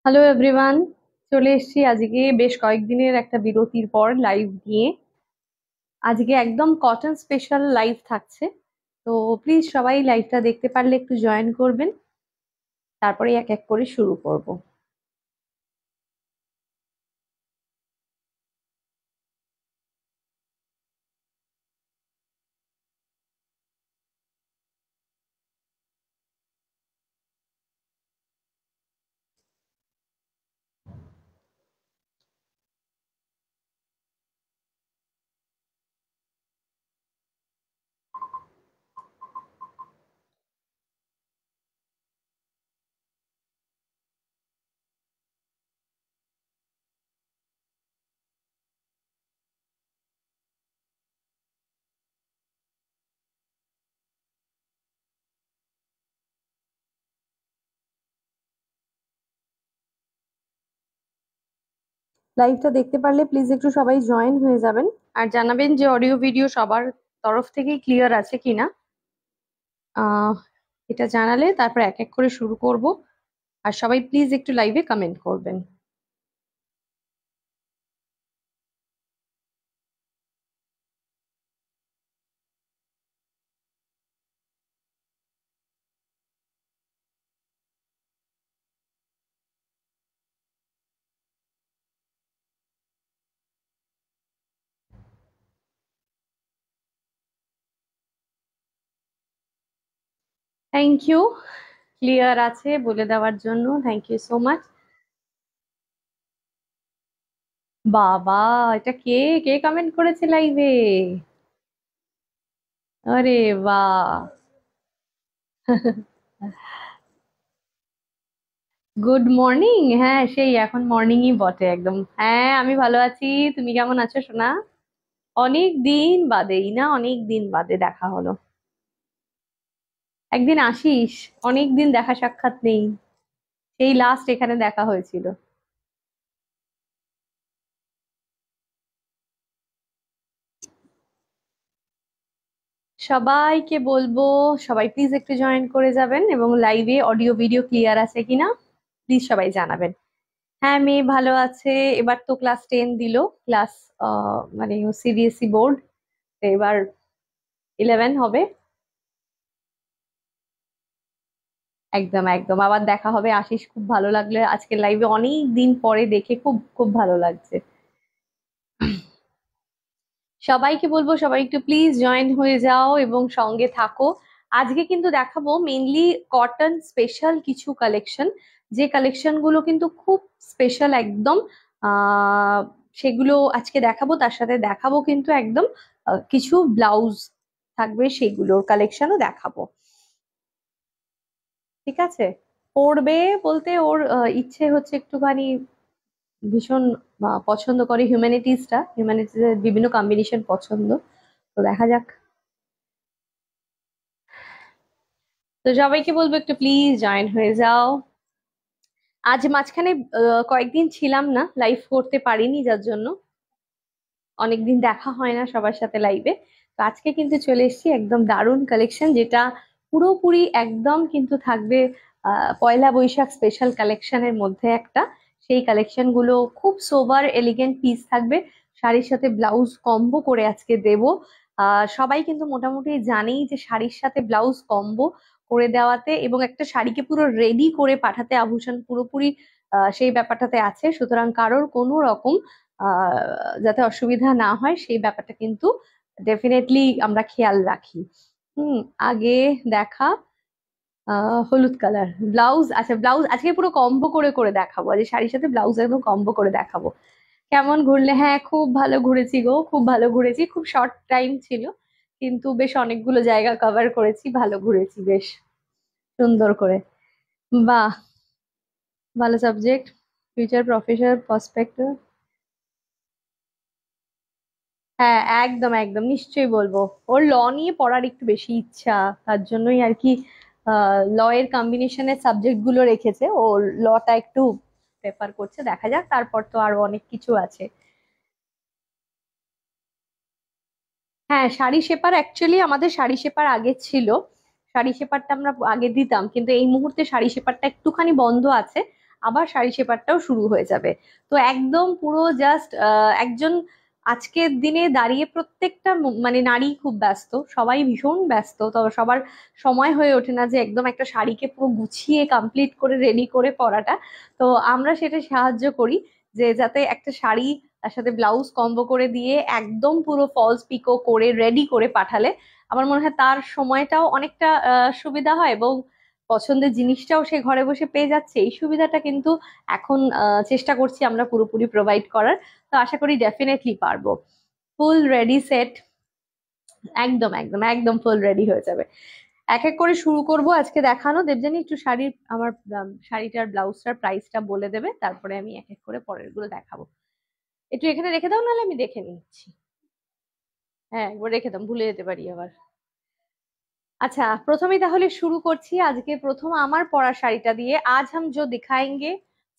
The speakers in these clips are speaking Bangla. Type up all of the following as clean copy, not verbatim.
হ্যালো এভরিওয়ান, চলে এসেছি আজকে বেশ কয়েকদিনের একটা বিরতির পর লাইভ নিয়ে। আজকে একদম কটন স্পেশাল লাইভ থাকছে। তো প্লিজ সবাই লাইভটা দেখতে পারলে একটু জয়েন করবেন, তারপরে এক এক করে শুরু করব। লাইভটা দেখতে পারলে প্লিজ একটু সবাই জয়েন হয়ে যাবেন, আর জানাবেন যে অডিও ভিডিও সবার তরফ থেকেই ক্লিয়ার আছে কিনা। আহ এটা জানালে তারপর এক এক করে শুরু করব। আর সবাই প্লিজ একটু লাইভে কমেন্ট করবেন। থ্যাংক ইউ, ক্লিয়ার আছে বলে দেওয়ার জন্য থ্যাংক ইউ সো মাচ। বাবা, এটা কে কে কমেন্ট করেছে লাইভে? আরে বাহ! Good morning. হ্যাঁ, সেই এখন মর্নিংই বটে একদম। হ্যাঁ, আমি ভালো আছি। তুমি কেমন আছো সোনা? অনেক দিন বাদেই না, অনেক দিন বাদে দেখা হলো। একদিন আসিস, অনেক দিন দেখা সাক্ষাৎ নেই। সেই লাস্ট এখানে দেখা হয়েছিল। সবাইকে বলবো সবাই প্লিজ একটু জয়েন করে যাবেন, এবং লাইভে অডিও ভিডিও ক্লিয়ার আছে কিনা প্লিজ সবাই জানাবেন। হ্যাঁ, মেয়ে ভালো আছে। এবার তো ক্লাস 10 দিল। ক্লাস মানে সিবিএসই বোর্ড, এবার 11 হবে। একদম একদম, আবার দেখা হবে। আসিস, খুব ভালো লাগলো আজকে লাইভে, অনেক দিন পরে দেখে খুব খুব ভালো লাগছে। সবাইকে বলবো সবাই একটু প্লিজ জয়েন হয়ে যাও এবং সঙ্গে থাকো। আজকে কিন্তু দেখাবো মেইনলি কটন স্পেশাল কিছু কালেকশন, যে কালেকশন গুলো কিন্তু খুব স্পেশাল একদম। আহ সেগুলো আজকে দেখাবো, তার সাথে দেখাবো কিন্তু একদম কিছু ব্লাউজ থাকবে, সেগুলোর কালেকশনও দেখাবো। ঠিক আছে? পড়বে বলতে ওর ইচ্ছে হচ্ছে একটুখানি, ভীষণ পছন্দ করে হিউম্যানিটিজটা, হিউম্যানিটিজের বিভিন্ন কম্বিনেশন পছন্দ। তো দেখা যাক। তো সবাইকে বলবো একটু প্লিজ জয়েন হয়ে যাও। আজ মাঝখানে কয়েকদিন ছিলাম না, লাইভ করতে পারিনি, যার জন্য অনেকদিন দেখা হয় না সবার সাথে লাইভে। তো আজকে কিন্তু চলে এসেছি একদম দারুণ কালেকশন, যেটা পুরোপুরি একদম কিন্তু থাকবে পয়লা বৈশাখ স্পেশাল কালেকশনের মধ্যে একটা। সেই কালেকশন গুলো খুব সোবার এলিগেন্ট পিস থাকবে, শাড়ির সাথে ব্লাউজ কম্বো করে আজকে দেব। সবাই কিন্তু মোটামুটি জানেই যে শাড়ির সাথে ব্লাউজ কম্বো করে দেওয়াতে এবং একটা শাড়িকে পুরো রেডি করে পাঠাতে আভূষণ পুরোপুরি সেই ব্যাপারটাতে আছে। সুতরাং কারোর কোনো রকম যাতে অসুবিধা না হয় সেই ব্যাপারটা কিন্তু ডেফিনেটলি আমরা খেয়াল রাখি। হুম। আগে দেখা হলুদ কালার ব্লাউজ। আচ্ছা, ব্লাউজ আজকে পুরো কম্বো করে করে দেখাবো, আজ শাড়ির সাথে ব্লাউজ একদম কম্বো করে দেখাবো। কেমন ঘুরলে? হ্যাঁ, খুব ভালো ঘুরেছি গো, খুব ভালো ঘুরেছি। খুব শর্ট টাইম ছিল, কিন্তু বেশ অনেকগুলো জায়গা কভার করেছি, ভালো ঘুরেছি বেশ সুন্দর করে। বাহ, ভালো সাবজেক্ট। Future professor perspective. হ্যাঁ, একদম একদম নিশ্চয়ই বলবো। ওর ল নিয়ে পড়ার একটু বেশি ইচ্ছা, তার জন্যই আর কি ল এর কম্বিনেশনের সাবজেক্ট গুলো রেখেছে। ও লটা একটু প্রেফার করছে, দেখা যাক, তারপর তো আরো অনেক কিছু আছে। হ্যাঁ, শাড়ি সেপার অ্যাকচুয়ালি আমাদের শাড়ি সেপার আগে ছিল। শাড়ি সেপারটা আমরা আগে দিতাম, কিন্তু এই মুহূর্তে শাড়ি সেপারটা একটুখানি বন্ধ আছে। আবার শাড়ি সেপারটাও শুরু হয়ে যাবে। তো একদম পুরো জাস্ট একজন আজকের দিনে দাঁড়িয়ে প্রত্যেকটা মানে নারী খুব ব্যস্ত, সবাই ভীষণ ব্যস্ত, তবে সবার সময় হয়ে ওঠে না যে একদম একটা শাড়িকে পুরো গুছিয়ে কমপ্লিট করে রেডি করে পরাটা। তো আমরা সেটা সাহায্য করি যে যাতে একটা শাড়ি তার সাথে ব্লাউজ কম্বো করে দিয়ে একদম পুরো ফলস পিকো করে রেডি করে পাঠালে আমার মনে হয় তার সময়টাও অনেকটা সুবিধা হয়, এবং পছন্দের জিনিসটাও সে ঘরে বসে পেয়ে যাচ্ছে। এই সুবিধাটা কিন্তু এখন চেষ্টা করছি আমরা পুরোপুরি প্রোভাইড করার। তো আশা করি ডেফিনেটলি পারবো। ফুল রেডি সেট, একদম একদম একদম ফুল রেডি হয়ে যাবে। এক এক করে শুরু করব আজকে দেখানো। দেবযানী একটু শাড়ির আমার শাড়িটার ব্লাউজটার প্রাইসটা বলে দেবে, তারপরে আমি এক এক করে পরের গুলো দেখাবো। একটু এখানে রেখে দাও, নাহলে আমি দেখে নিচ্ছি। হ্যাঁ, একবার রেখে দাও, ভুলে যেতে পারি আবার। अच्छा, प्रथम ताहले शुरू करছি আজকে প্রথম আমার পরা শাড়িটা দিয়ে। आज हम जो दिखाएंगे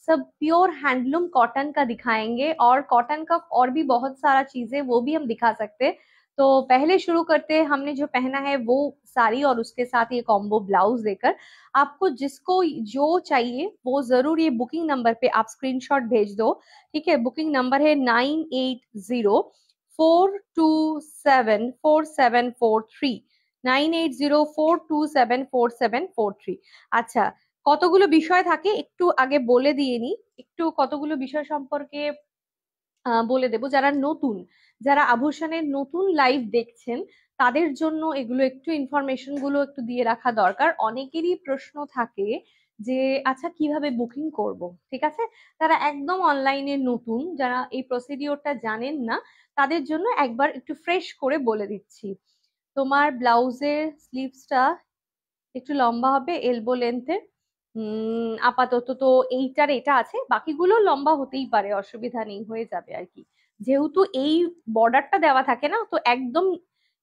सब प्योर हैंडलूम कॉटन का दिखाएंगे, और कॉटन का और भी बहुत सारा चीजें वो भी हम दिखा सकते हैं। तो पहले शुरू करते हैं, हमने जो पहना है वो साड़ी और उसके साथ ये कॉम्बो ब्लाउज देकर। आपको जिसको जो चाहिए वो जरूर ये बुकिंग नंबर पे आप स्क्रीनशॉट भेज दो। ठीक है, बुकिंग नंबर है 980427474743। 980427474743। আচ্ছা, কতগুলো বিষয় থাকে একটু আগে বলে দিয়ে নি। একটু কতগুলো বিষয় সম্পর্কে বলে দেব। যারা নতুন, যারা আভূষণের নতুন লাইভ দেখছেন তাদের জন্য এগুলো একটু ইনফরমেশন গুলো একটু দিয়ে রাখা দরকার। অনেকেরই প্রশ্ন থাকে যে আচ্ছা কিভাবে বুকিং করব, ঠিক আছে? তারা একদম অনলাইনে নতুন, যারা এই প্রসিডিওরটা জানেন না, তাদের জন্য একবার একটু ফ্রেশ করে বলে দিচ্ছি। তোমার ব্লাউজের স্লিভসটা একটু লম্বা হবে এলবো লেন্থে। আপাতত তো এইটার এটা আছে, বাকিগুলো লম্বা হতেই পারে, অসুবিধা নেই, হয়ে যাবে আর কি। যেহেতু এই বর্ডারটা দেওয়া থাকে না, তো একদম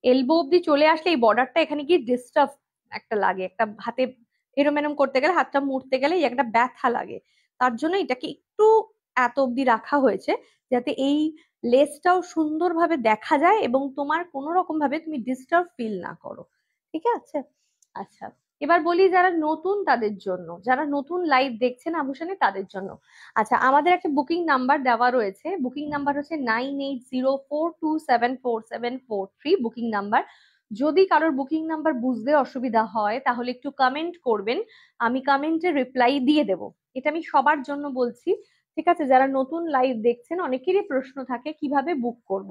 এলবো অব্দি চলে আসলে এই বর্ডারটা এখানে গিয়ে ডিস্টার্ব একটা লাগে, একটা হাতে এরম এরম করতে গেলে, হাতটা মুড়তে গেলে একটা ব্যথা লাগে। তার জন্য এটাকে একটু এত অব্দি রাখা হয়েছে, যাতে এই লেসটাও সুন্দরভাবে দেখা যায় এবং তোমার কোনো রকম ভাবে তুমি ডিস্টার্ব ফিল না করো। ঠিক আছে? আচ্ছা, এবার বলি যারা নতুন তাদের জন্য, যারা নতুন লাইভ দেখছেন আভূষণে তাদের জন্য। আচ্ছা, আমাদের একটা বুকিং নাম্বার দেওয়া রয়েছে। বুকিং নাম্বার হচ্ছে 9804274743 বুকিং নাম্বার। যদি কারোর বুকিং নাম্বার বুঝতে অসুবিধা হয় তাহলে একটু কমেন্ট করবেন, আমি কমেন্টে রিপ্লাই দিয়ে দেব। এটা আমি সবার জন্য বলছি, ঠিক আছে? যারা নতুন লাইভ দেখছেন অনেকেরই প্রশ্ন থাকে কিভাবে বুক করব।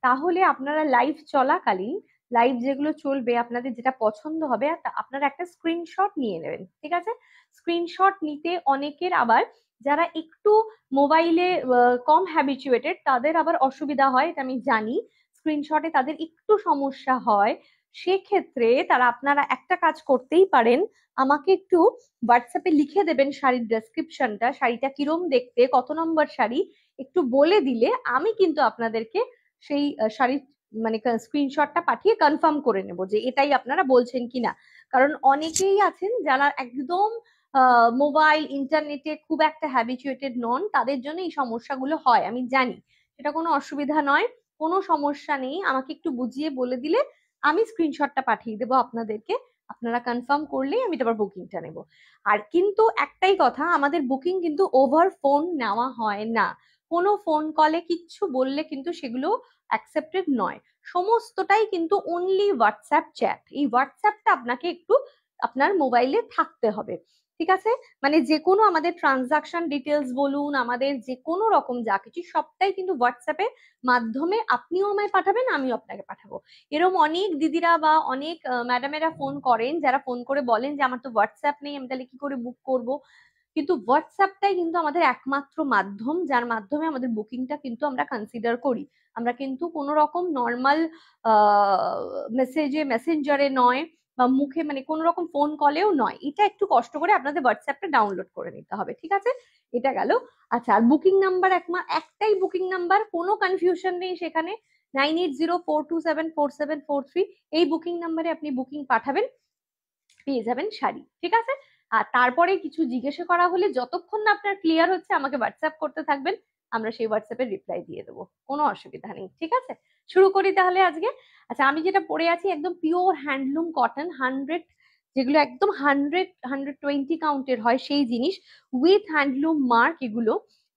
তাহলে আপনারা লাইভ চলাকালীন, লাইভ যেগুলো চলবে আপনাদের যেটা পছন্দ হবে আপনারা একটা স্ক্রিনশট নিয়ে নেবেন, ঠিক আছে? স্ক্রিনশট নিতে অনেকের আবার, যারা একটু মোবাইলে কম হ্যাবিচুয়েটেড তাদের আবার অসুবিধা হয়, এটা আমি জানি। স্ক্রিনশটে তাদের একটু সমস্যা হয়, সেক্ষেত্রে তারা আপনারা একটা কাজ করতেই পারেন, আমাকে একটু হোয়াটসঅ্যাপে লিখে দেবেন শাড়ির ডেসক্রিপশনটা, শাড়িটা কিরম দেখতে, কত নম্বর শাড়ি, একটু বলে দিলে আমি কিন্তু আপনাদেরকে সেই শাড়ির মানে স্ক্রিনশটটা পাঠিয়ে কনফার্ম করে নেব যে এটাই আপনারা বলছেন কিনা। কারণ অনেকেই আছেন যারা একদম মোবাইল ইন্টারনেটে খুব একটা হ্যাবিচুয়েটেড নন, তাদের জন্য এই সমস্যাগুলো হয়, আমি জানি। সেটা কোনো অসুবিধা নয়, কোনো সমস্যা নেই, আমাকে একটু বুঝিয়ে বলে দিলে আমি স্ক্রিনশটটা পাঠিয়ে দেবো আপনাদেরকে। আপনারা কনফার্ম করলেই আমি তারপর বুকিংটা নেব। আর কিন্তু একটাই কথা, আমাদের বুকিং কিন্তু ওভার ফোন নেওয়া হয় না। কোনো ফোন কলে কিচ্ছু বললে কিন্তু সেগুলো অ্যাকসেপ্টেড নয়। সমস্তটাই কিন্তু অনলি হোয়াটসঅ্যাপ চ্যাট। এই হোয়াটসঅ্যাপটা আপনাকে একটু আপনার মোবাইলে থাকতে হবে, ঠিক আছে? মানে যে কোনো আমাদের ট্রানজাকশন ডিটেলস বলুন, আমাদের যে কোনো রকম যা কিছু সবটাই কিন্তু হোয়াটসঅ্যাপের মাধ্যমে আপনিও আমায় পাঠাবেন, আমিও আপনাকে পাঠাবো। এরকম অনেক দিদিরা বা অনেক ম্যাডামেরা ফোন করেন, যারা ফোন করে বলেন যে আমার তো হোয়াটসঅ্যাপ নেই, আমি তাহলে কি করে বুক করব? কিন্তু হোয়াটসঅ্যাপটাই কিন্তু আমাদের একমাত্র মাধ্যম যার মাধ্যমে আমাদের বুকিংটা কিন্তু আমরা কনসিডার করি। আমরা কিন্তু কোনো রকম নর্মাল মেসেজে, মেসেঞ্জারে নয়, বা মুখে মানে কোনো রকম ফোন কলেও নয়। এটা একটু কষ্ট করে আপনাদের হোয়াটসঅ্যাপটা ডাউনলোড করে নিতে হবে, ঠিক আছে? এটা গেল। আচ্ছা, আর বুকিং নাম্বার একটাই বুকিং নাম্বার, কোনো কনফিউশন নেই সেখানে। 9804274743 এই বুকিং নাম্বারে আপনি বুকিং পাঠাবেন, পেয়ে যাবেন শাড়ি, ঠিক আছে? আর তারপরে কিছু জিজ্ঞাসা করা হলে যতক্ষণ না আপনার ক্লিয়ার হচ্ছে আমাকে হোয়াটসঅ্যাপ করতে থাকবেন, আমরা সেই হোয়াটসঅ্যাপে রিপ্লাই দিয়ে দেবো, কোনো অসুবিধা নেই, ঠিক আছে? শুরু করি তাহলে আজকে। আচ্ছা, আমি যেটা পরে আছি একদম পিওর হ্যান্ডলুম কটন, 100 যেগুলো একদম 120 কাউন্টের হয় সেই জিনিস, উইথ হ্যান্ডলুম মার্ক এগুলো।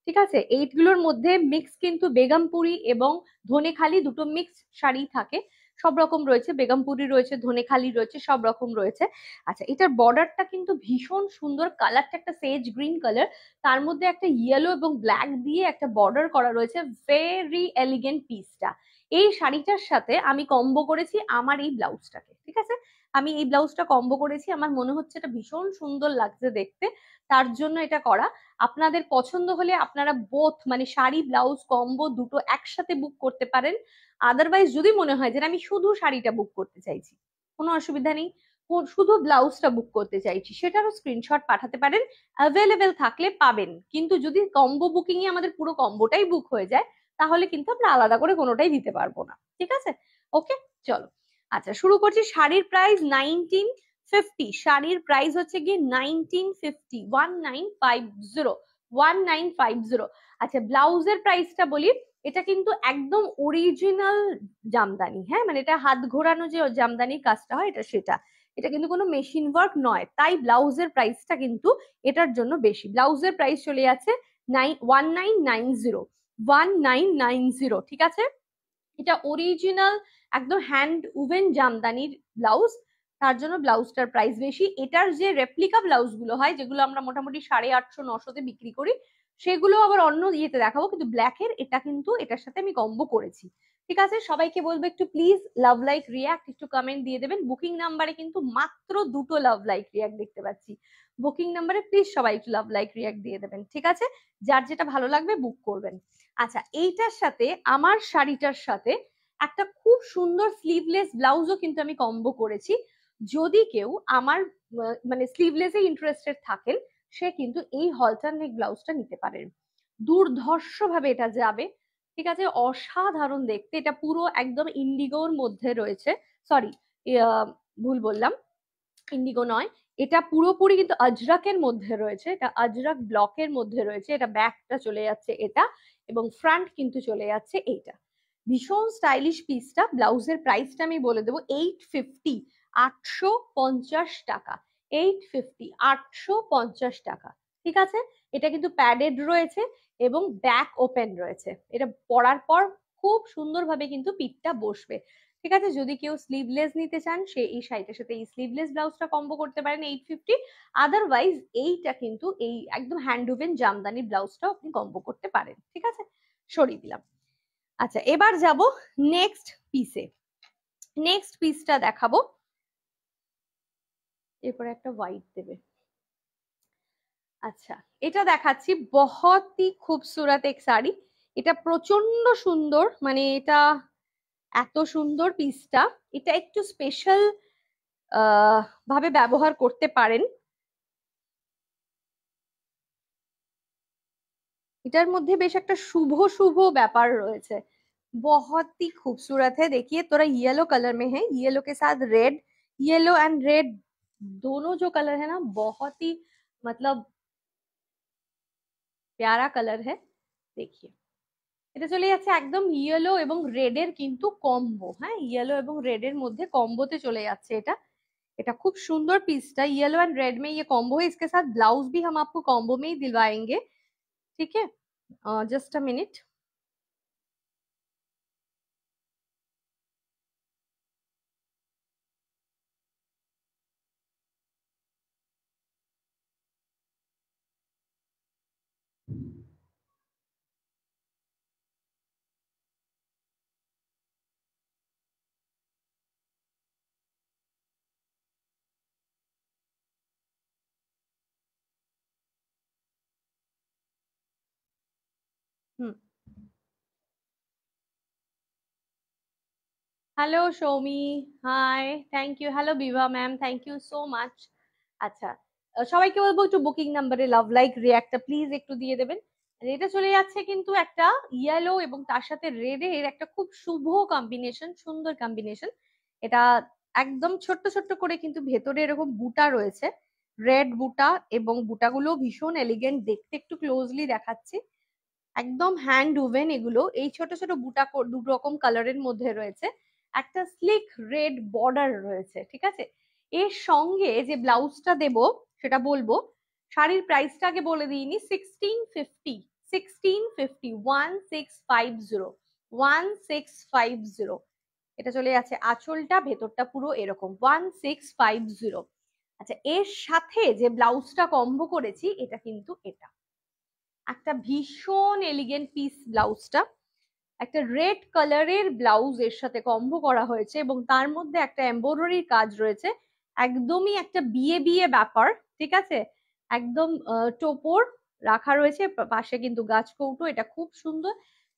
ঠিক আছে, এইগুলোর মধ্যে মিক্স কিন্তু বেগমপুরি এবং ধনেখালি দুটো মিক্স শাড়ি থাকে, সব রকম রয়েছে, বেগমপুরি রয়েছে, ধনেখালি রয়েছে, সব রকম রয়েছে। আচ্ছা, এটার বর্ডারটা কিন্তু ভীষণ সুন্দর, কালারটা একটা সেজ গ্রিন কালার, তার মধ্যে একটা ইয়েলো এবং ব্ল্যাক দিয়ে একটা বর্ডার করা রয়েছে, ভেরি এলিগেন্ট পিসটা। এই শাড়িটার সাথে আমি কম্বো করেছি আমার এই ব্লাউজটাকে। ঠিক আছে, আমি এই ব্লাউজটা কম্বো করেছি, আমার মনে হচ্ছে এটা ভীষণ সুন্দর লাগছে দেখতে, তার জন্য এটা করা। আপনাদের পছন্দ হলে আপনারা বোথ মানে শাড়ি ব্লাউজ কম্বো দুটো একসাথে বুক করতে পারেন। আদারওয়াইজ যদি মনে হয় যে আমি শুধু শাড়িটা বুক করতে চাইছি, কোনো অসুবিধা নেই, শুধু ব্লাউজটা বুক করতে চাইছি, সেটারও স্ক্রিনশট পাঠাতে পারেন, অ্যাভেলেবেল থাকলে পাবেন। কিন্তু যদি কম্বো বুকিং এ আমাদের পুরো কম্বোটাই বুক হয়ে যায়, তাহলে কিন্তু আমরা আলাদা করে কোনোটাই দিতে পারবো না। ঠিক আছে, ওকে, চলো। আচ্ছা, শুরু করছি। শাড়ির প্রাইস 1950, শাড়ির প্রাইস হচ্ছে গিয়ে 1950, 1950, 1950। আচ্ছা, ব্লাউজের প্রাইসটা বলি, এটা কিন্তু একদম অরিজিনাল জামদানি, হ্যাঁ, মানে এটা হাত ঘোরানো যে জামদানির কাজটা হয় এটা সেটা, এটা কিন্তু কোনো মেশিন ওয়ার্ক নয়, তাই ব্লাউজের প্রাইসটা কিন্তু এটার জন্য বেশি। ব্লাউজের প্রাইস চলে যাচ্ছে 1990, 1990। ঠিক আছে, এটা অরিজিনাল একদম হ্যান্ড উভেন জামদানির ব্লাউজ, তার জন্য ব্লাউজটার প্রাইস বেশি। এটার যে রেপ্লিকা ব্লাউজ গুলো হয়, যেগুলো আমরা মোটামুটি 850-900-তে বিক্রি করি, সেগুলো আবার অন্য ইয়েতে দেখাবো, কিন্তু ব্ল্যাকের এটা কিন্তু এটার সাথে আমি কম্বো করেছি। ঠিক আছে, সবাইকে বলবো একটু প্লিজ লাভ লাইক রিয়াক্ট একটু কমেন্ট দিয়ে দেবেন। বুকিং নাম্বারে কিন্তু মাত্র দুটো লাভ লাইক রিয়াক্ট দেখতে পাচ্ছি, বুকিং নাম্বারে প্লিজ সবাই একটু লাভ লাইক রিয়াক্ট দিয়ে দেবেন। ঠিক আছে, যার যেটা ভালো লাগবে বুক করবেন। আচ্ছা, এইটার সাথে আমার শাড়িটার সাথে একটা খুব সুন্দর স্লিভলেস ব্লাউজও কিন্তু আমি কম্বো করেছি। যদি কেউ আমার মানে স্লিভলেসে ইন্টারেস্টেড থাকেন, সে কিন্তু এই হলটার নেক ব্লাউজটা নিতে পারেন, দুর্ধর্ষ ভাবে এটা যাবে। ঠিক আছে, অসাধারণ দেখতে, এটা পুরো একদম ইন্ডিগোর মধ্যে রয়েছে, সরি ভুল বললাম, ইন্ডিগো নয়, এটা পুরোপুরি কিন্তু আজরাকের মধ্যে রয়েছে, এটা আজরাক ব্লকের মধ্যে রয়েছে। এটা ব্যাকটা চলে যাচ্ছে এটা, এবং ফ্রন্ট কিন্তু চলে যাচ্ছে এইটা। ভীষণ স্টাইলিশ পিসটা। ব্লাউজের প্রাইসটা আমি বলে দেবো, 850, 850 টাকা, 850, 850 টাকা। ঠিক আছে, এটা কিন্তু প্যাডেড রয়েছে এবং ব্যাক ওপেন রয়েছে, এটা পরার পর খুব সুন্দরভাবে কিন্তু পিঠটা বসবে। ঠিক আছে, যদি কেউ স্লিভলেস নিতে চান, সে এই শাড়িটার সাথে এই স্লিভলেস ব্লাউজটা কম্বো করতে পারেন 850। আদারওয়াইজ এইটা কিন্তু এই একদম হ্যান্ড ওভেন জামদানি ব্লাউজটাও আপনি কম্বো করতে পারেন। ঠিক আছে, সরিয়ে দিলাম। আচ্ছা, এবার যাব নেক্সট পিসে, নেক্সট পিসটা দেখাবো, এরপরে একটা হোয়াইট দেবে। আচ্ছা, এটা দেখাচ্ছি, বহুতই খুবসুরত এক শাড়ি, এটা প্রচন্ড সুন্দর, মানে এটা এত সুন্দর পিসটা, এটা একটু স্পেশাল ভাবে ব্যবহার করতে পারেন। এটার মধ্যে বেশ একটা শুভ শুভ ব্যাপার রয়েছে, बहुत ही खूबसूरत है। देखिए थोड़ा येलो कलर में है, येलो के साथ रेड, येलो एंड रेड दोनों जो कलर है ना, बहुत ही मतलब प्यारा कलर है। देखिए, এটা চলে যাচ্ছে একদম ইয়েলো এবং রেড এর কিন্তু কম্বো, হ্যাঁ, ইয়েলো এবং রেড এর মধ্যে কম্বোতে চলে যাচ্ছে এটা। এটা খুব সুন্দর পিসটা, येलो एंड रेड में ये कॉम्बो है, इसके साथ ब्लाउज भी हम आपको कॉम्बो में ही दिलवाएंगे। ठीक है, just a minute. Hmm, hello Soumi, hi, thank you, hello Bibha ma'am, thank you so much. আচ্ছা, সবাইকে বলবো একটু বুকিং নাম্বারে লাভ লাইক রিয়াক্টটা প্লিজ একটু দিয়ে দেবেন। আর এটা চলে যাচ্ছে কিন্তু একটা ইয়েলো এবং তার সাথে রেড এর একটা খুব শুভ কম্বিনেশন, সুন্দর কম্বিনেশন। এটা একদম ছোট্ট ছোট্ট করে কিন্তু ভেতরে এরকম বুটা রয়েছে, রেড বুটা, এবং বুটাগুলো ভীষণ এলিগেন্ট দেখতে, একটু ক্লোজলি দেখাচ্ছি, একদম হ্যান্ড উভেন এগুলো। এই ছোট ছোট বুটা দু রকম কালারের মধ্যে রয়েছে, একটা স্লিক রেড বর্ডার রয়েছে। ঠিক আছে, এর সঙ্গে যে ব্লাউজটা দেব সেটা বলবো। শাড়ির প্রাইসটা আগে বলে দিইনি, 1650, 1650, 1650, 1650। এটা চলে যাচ্ছে আঁচলটা, ভেতরটা পুরো এরকম 1650। আচ্ছা, এর সাথে যে ব্লাউজটা কম্বো করেছি এটা কিন্তু এটা একটা ভীষণ এলিগেন্ট পিস। ব্লাউজটা একটা রেড কালারের ব্লাউজ এর সাথে কম্বো করা হয়েছে এবং তার মধ্যে একটা এমব্রয়ডারির কাজ রয়েছে, একদমই একটা বিয়ে বিয়ে ব্যাপার। ঠিক আছে, একদম টোপর রাখা রয়েছে, পাশে কিন্তু গাছ কৌটো, এটা খুব সুন্দর।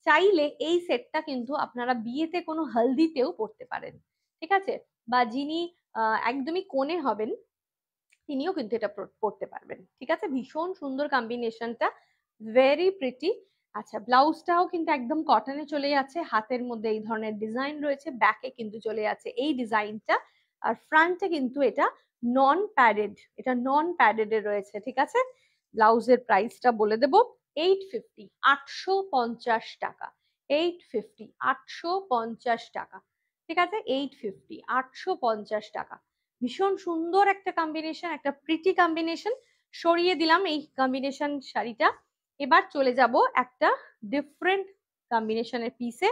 চাইলে এই সেটটা কিন্তু আপনারা বিয়েতে কোনো হলদিতেও পরতে পারেন, ঠিক আছে, বা যিনি একদমই কোণে হবেন তিনিও কিন্তু এটা পরতে পারবেন। ঠিক আছে, ভীষণ সুন্দর কম্বিনেশনটা, ভেরি প্রিটি। আচ্ছা, ব্লাউজটাও কিন্তু একদম কটনে চলে যাচ্ছে, হাতের মধ্যে এই ধরনের ডিজাইন রয়েছে, ব্যাকে কিন্তু চলে যাচ্ছে এই ডিজাইনটা, আর ফ্রন্টে কিন্তু এটা নন প্যাডেড, এটা নন প্যাডেড এ রয়েছে। ঠিক আছে, ব্লাউজের প্রাইসটা বলে দেব, 850, 850 টাকা, 850, 850 টাকা। ঠিক আছে, 850, 850 টাকা। ভীষণ সুন্দর একটা কম্বিনেশন, একটা প্রিটি কম্বিনেশন। সরিয়ে দিলাম এই কম্বিনেশন শাড়িটা, এবার চলে যাব একটা ডিফারেন্ট কম্বিনেশনের পিসে।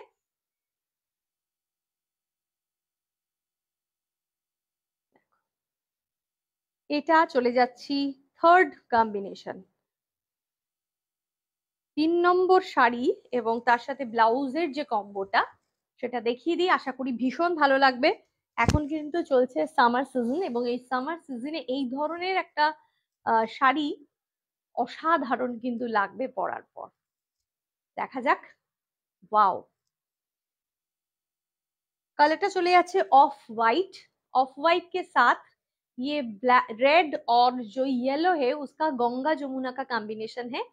এটা চলে যাচ্ছি থার্ড কম্বিনেশন, 3 নম্বর শাড়ি এবং তার সাথে ব্লাউজের যে কম্বোটা সেটা দেখিয়ে দিই, আশা করি ভীষণ ভালো লাগবে। এখন কিন্তু চলছে সামার সিজন এবং এই সামার সিজনে এই ধরনের একটা শাড়ি অসাধারণ কিন্তু লাগবে পরার পর। দেখা যাক। ওয়াও, कलरটা चले जाচ্ছে ऑफ वाइट, ऑफ वाइट के साथ ये रेड और जो येलो है उसका गंगा जमुना का कॉम्बिनेशन है।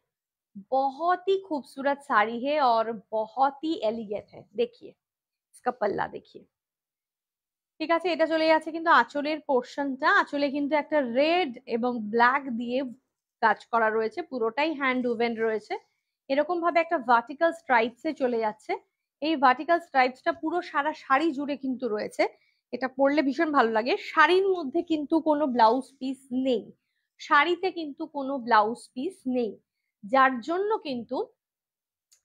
बहुत ही खूबसूरत साड़ी है और बहुत ही एलिगेंट है। देखिए इसका पल्ला देखिए। ঠিক আছে, এটা চলে যাচ্ছে কিন্তু আঁচলের পোর্শনটা, আঁচলে কিন্তু একটা রেড এবং ব্ল্যাক দিয়ে কাজ করা রয়েছে, পুরোটাই হ্যান্ড উভেন রয়েছে, এরকম ভাবে একটা ভার্টিক্যাল স্ট্রাইপসে চলে যাচ্ছে। এই ভার্টিক্যাল স্ট্রাইপসটা পুরো সারা শাড়ি জুড়ে কিন্তু রয়েছে, এটা পরলে ভীষণ ভালো লাগে। শাড়ির মধ্যে কিন্তু কোনো ব্লাউজ পিস নেই, শাড়িতে কিন্তু কোনো ব্লাউজ পিস নেই, যার জন্য কিন্তু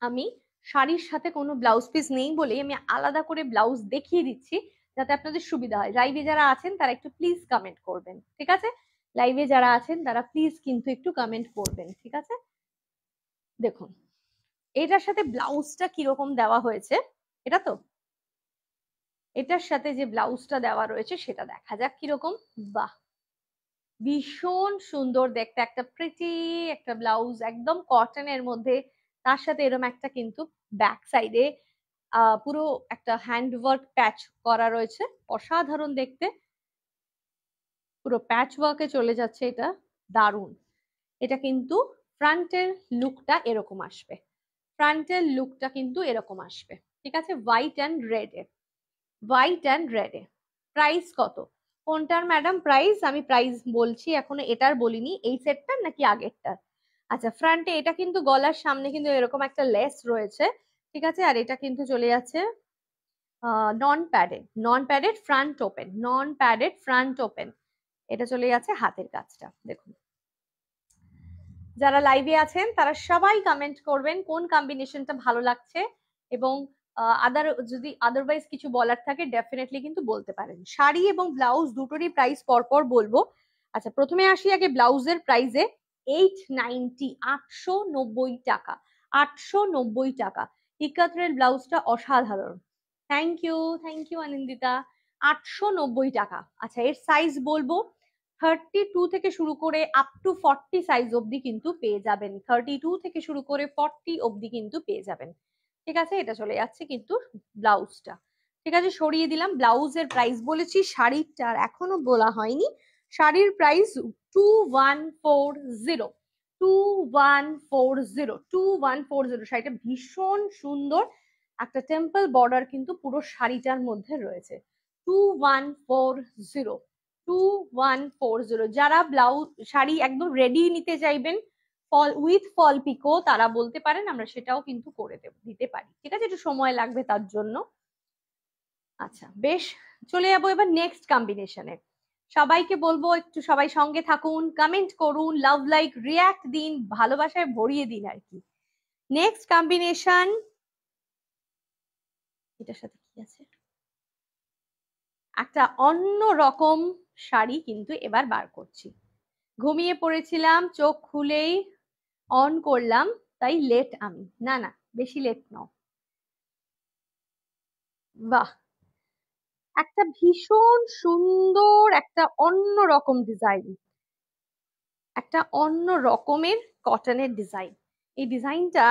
আমি শাড়ির সাথে কোনো ব্লাউজ পিস নেই বলে আমি আলাদা করে ব্লাউজ দেখিয়ে দিচ্ছি যাতে আপনাদের সুবিধা হয়। লাইভে যারা আছেন তারা একটু প্লিজ কমেন্ট করবেন, ঠিক আছে, লাইভে যারা আছেন তারা প্লিজ কিন্তু একটু কমেন্ট করবেন। ঠিক আছে, দেখুন এটার সাথে ব্লাউজটা কিরকম দেওয়া হয়েছে, এটা তো এটার সাথে যে ব্লাউজটা দেওয়া রয়েছে সেটা দেখা যাক কিরকম। বাহ, ভীষণ সুন্দর দেখতে, একটা প্রিটি একটা ব্লাউজ একদম কটনের মধ্যে, তার সাথে এরকম একটা কিন্তু ব্যাক সাইডে পুরো একটা হ্যান্ড ওয়ার্ক প্যাচ করা রয়েছে, অসাধারণ দেখতে, পুরো প্যাচ ওয়ার্কে চলে যাচ্ছে, এটা দারুণ। এটা কিন্তু ফ্রন্টের লুকটা এরকম আসবে, ফ্রন্টের লুকটা কিন্তু এরকম আসবে। ঠিক আছে, হোয়াইট অ্যান্ড রেডে, হোয়াইট অ্যান্ড রেডে। প্রাইস কত কোনটার ম্যাডাম? প্রাইস আমি প্রাইস বলছি, এখনো এটার বলিনি, এই সেটটার নাকি আগেরটার? আচ্ছা, ফ্রন্টে এটা কিন্তু গলার সামনে কিন্তু এরকম একটা লেস রয়েছে, ঠিক আছে, আর এটা কিন্তু চলে যাচ্ছে নন প্যাডেড, নন padded front open, non padded front open. এটা চলে যাচ্ছে হাতের কাজটা দেখুন। যারা লাইভে আছেন তারা সবাই কমেন্ট করবেন কোন কম্বিনেশনটা ভালো লাগছে, এবং যদি আদারওয়াইজ কিছু বলার থাকে ডেফিনেটলি কিন্তু বলতে পারেন। শাড়ি এবং ব্লাউজ দুটোরই প্রাইস পরপর বলবো। আচ্ছা, প্রথমে আসি আগে ব্লাউজের প্রাইসে। 890, 890 টাকা, 890 টাকা। ইকাত্রের ব্লাউজটা অসাধারণ। Thank you Anandita. 890 টাকা। আচ্ছা, এর সাইজ বলবো 32 থেকে শুরু করে আপ টু 40 সাইজ অবধি কিন্তু পেয়ে যাবেন, 32 থেকে শুরু করে 40 অবধি কিন্তু পেয়ে যাবেন। ঠিক আছে, এটা চলে যাচ্ছে কিন্তু ব্লাউজটা। ঠিক আছে, সরিয়ে দিলাম, ব্লাউজের প্রাইস বলেছি, শাড়িটার এখনো বলা হয়নি। শাড়ির প্রাইস 2140, 2140, 2140। শাড়িটা ভীষণ সুন্দর, একটা টেম্পল বর্ডার কিন্তু পুরো শাড়িটার মধ্যে রয়েছে। 2140, 2140। যারা ব্লাউজ শাড়ি একদম রেডি নিতে চাইবেন ফল উইথ ফল পিকো তারা বলতে পারেন, আমরা সেটাও কিন্তু করে দিতে পারি। ঠিক আছে, একটু সময় লাগবে তার জন্য। আচ্ছা বেশ, চলে যাবো এবার নেক্সট কম্বিনেশনে। সবাইকে বলবো একটু সবাই সঙ্গে থাকুন, কমেন্ট করুন, লাভ লাইক রিয়াক্ট দিন, ভালোবাসায় ভরিয়ে দিন আর কি। নেক্সট কম্বিনেশন, এটার সাথে কি আছে, একটা অন্য রকম শাড়ি কিন্তু এবার বার করছি। ঘুমিয়ে পড়েছিলাম, চোখ খুলেই অন করলাম, তাই লেট আমি, না না বেশি লেট নাও। বাহ, একটা ভীষণ সুন্দর, একটা অন্য রকম ডিজাইন, একটা অন্য রকমের কটনের ডিজাইন। এই ডিজাইনটা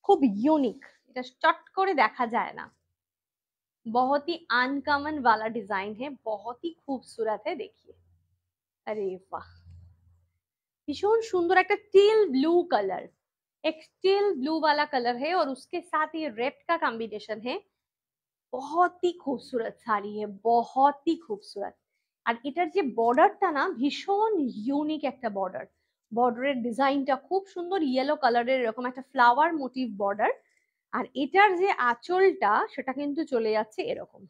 খুব ইউনিক, এটা চট করে দেখা যায় না। बहुत ही अनकॉमन वाला डिजाइन है, बहुत ही खूबसूरत है, देखिए। अरे वाह, भीषण सुंदर, एक टील ब्लू कलर, एक टील ब्लू वाला कलर है और उसके साथ ये रेड का कॉम्बिनेशन है। बहुत ही खूबसूरत শাড়ি है, बहुत ही खूबसूरत। আর এটার যে বর্ডারটা না, ভীষণ ইউনিক একটা বর্ডার, বর্ডারের ডিজাইনটা খুব সুন্দর, ইয়েলো কালারের এরকম একটা ফ্লাওয়ার মোটিভ বর্ডার। আর এটার যে আঁচলটা সেটা কিন্তু চলে যাচ্ছে এরকম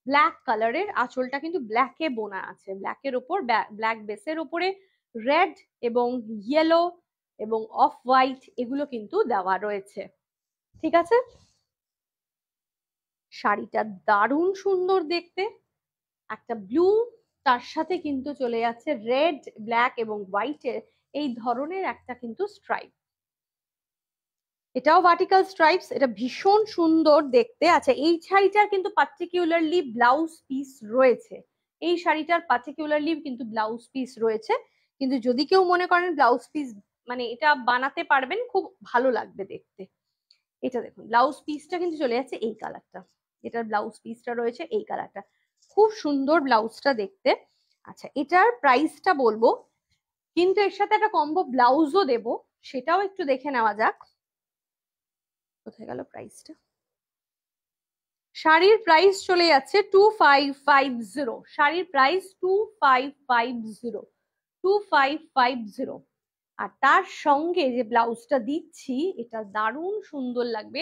ব্ল্যাক কালারের, আঁচলটা কিন্তু ব্ল্যাকে বোনা আছে, ব্ল্যাকের ওপর, ব্ল্যাক বেসের উপরে রেড এবং ইয়েলো এবং অফ হোয়াইট এগুলো কিন্তু দেওয়া রয়েছে। ঠিক আছে, শাড়িটা দারুণ সুন্দর দেখতে, একটা ব্লু, তার সাথে কিন্তু চলে যাচ্ছে রেড, ব্ল্যাক এবং হোয়াইটের এই ধরনের একটা কিন্তু স্ট্রাইপ। এটাও ভার্টিক্যাল স্ট্রাইপস, এটা ভীষণ সুন্দর দেখতে। আচ্ছা, এই শাড়িটার কিন্তু পার্টিকুলারলি ব্লাউজ পিস রয়েছে, এই শাড়িটার পার্টিকুলারলি কিন্তু ব্লাউজ পিস রয়েছে, কিন্তু যদি কেউ মনে করেন ব্লাউজ পিস মানে এটা বানাতে পারবেন, খুব ভালো লাগবে দেখতে। এটা দেখুন, ব্লাউজ পিসটা কিন্তু চলে যাচ্ছে এই কালারটা, এটার ব্লাউজ পিসটা রয়েছে এই কালারটা, খুব সুন্দর ব্লাউজটা দেখতে। আচ্ছা, এটার প্রাইসটা বলবো, কিন্তু এর সাথে একটা কম্বো ব্লাউজও দেব, সেটাও একটু দেখে নেওয়া যাক। কোথায় গেল প্রাইসটা? শাড়ির প্রাইস চলে যাচ্ছে 2550, শাড়ির প্রাইস 2550, 2550। আর তার সঙ্গে যে ব্লাউজটা দিচ্ছি, এটা দারুণ সুন্দর লাগবে,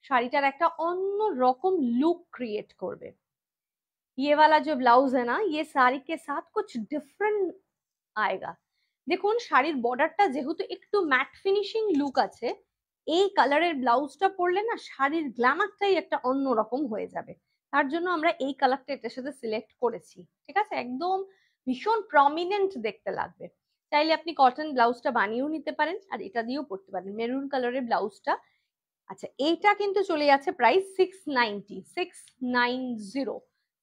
শাড়িটার একটা অন্য রকম লুক ক্রিएट করবে। ये वाला जो ब्लाउज है ना, ये साड़ी के साथ कुछ डिफरेंट आएगा। দেখুন, শাড়ির বর্ডারটা যেহেতু একটু ম্যাট ফিনিশিং লুক আছে, এই কালারের ব্লাউজটা পরলে না শাড়ির গ্ল্যামারটাই একটা অন্য রকম হয়ে যাবে। তার জন্য আমরা এই কালারটা এটার সাথে সিলেক্ট করেছি। ঠিক আছে, একদম ভীষণ প্রমিনেন্ট দেখতে লাগবে। চাইলে আপনি কটন ব্লাউজটা বানিয়েও নিতে পারেন, আর এটা দিয়েও পরতে পারেন, মেরুন কালারের ব্লাউজটা। আচ্ছা, এইটা কিন্তু চলে যাচ্ছে প্রাইস 690,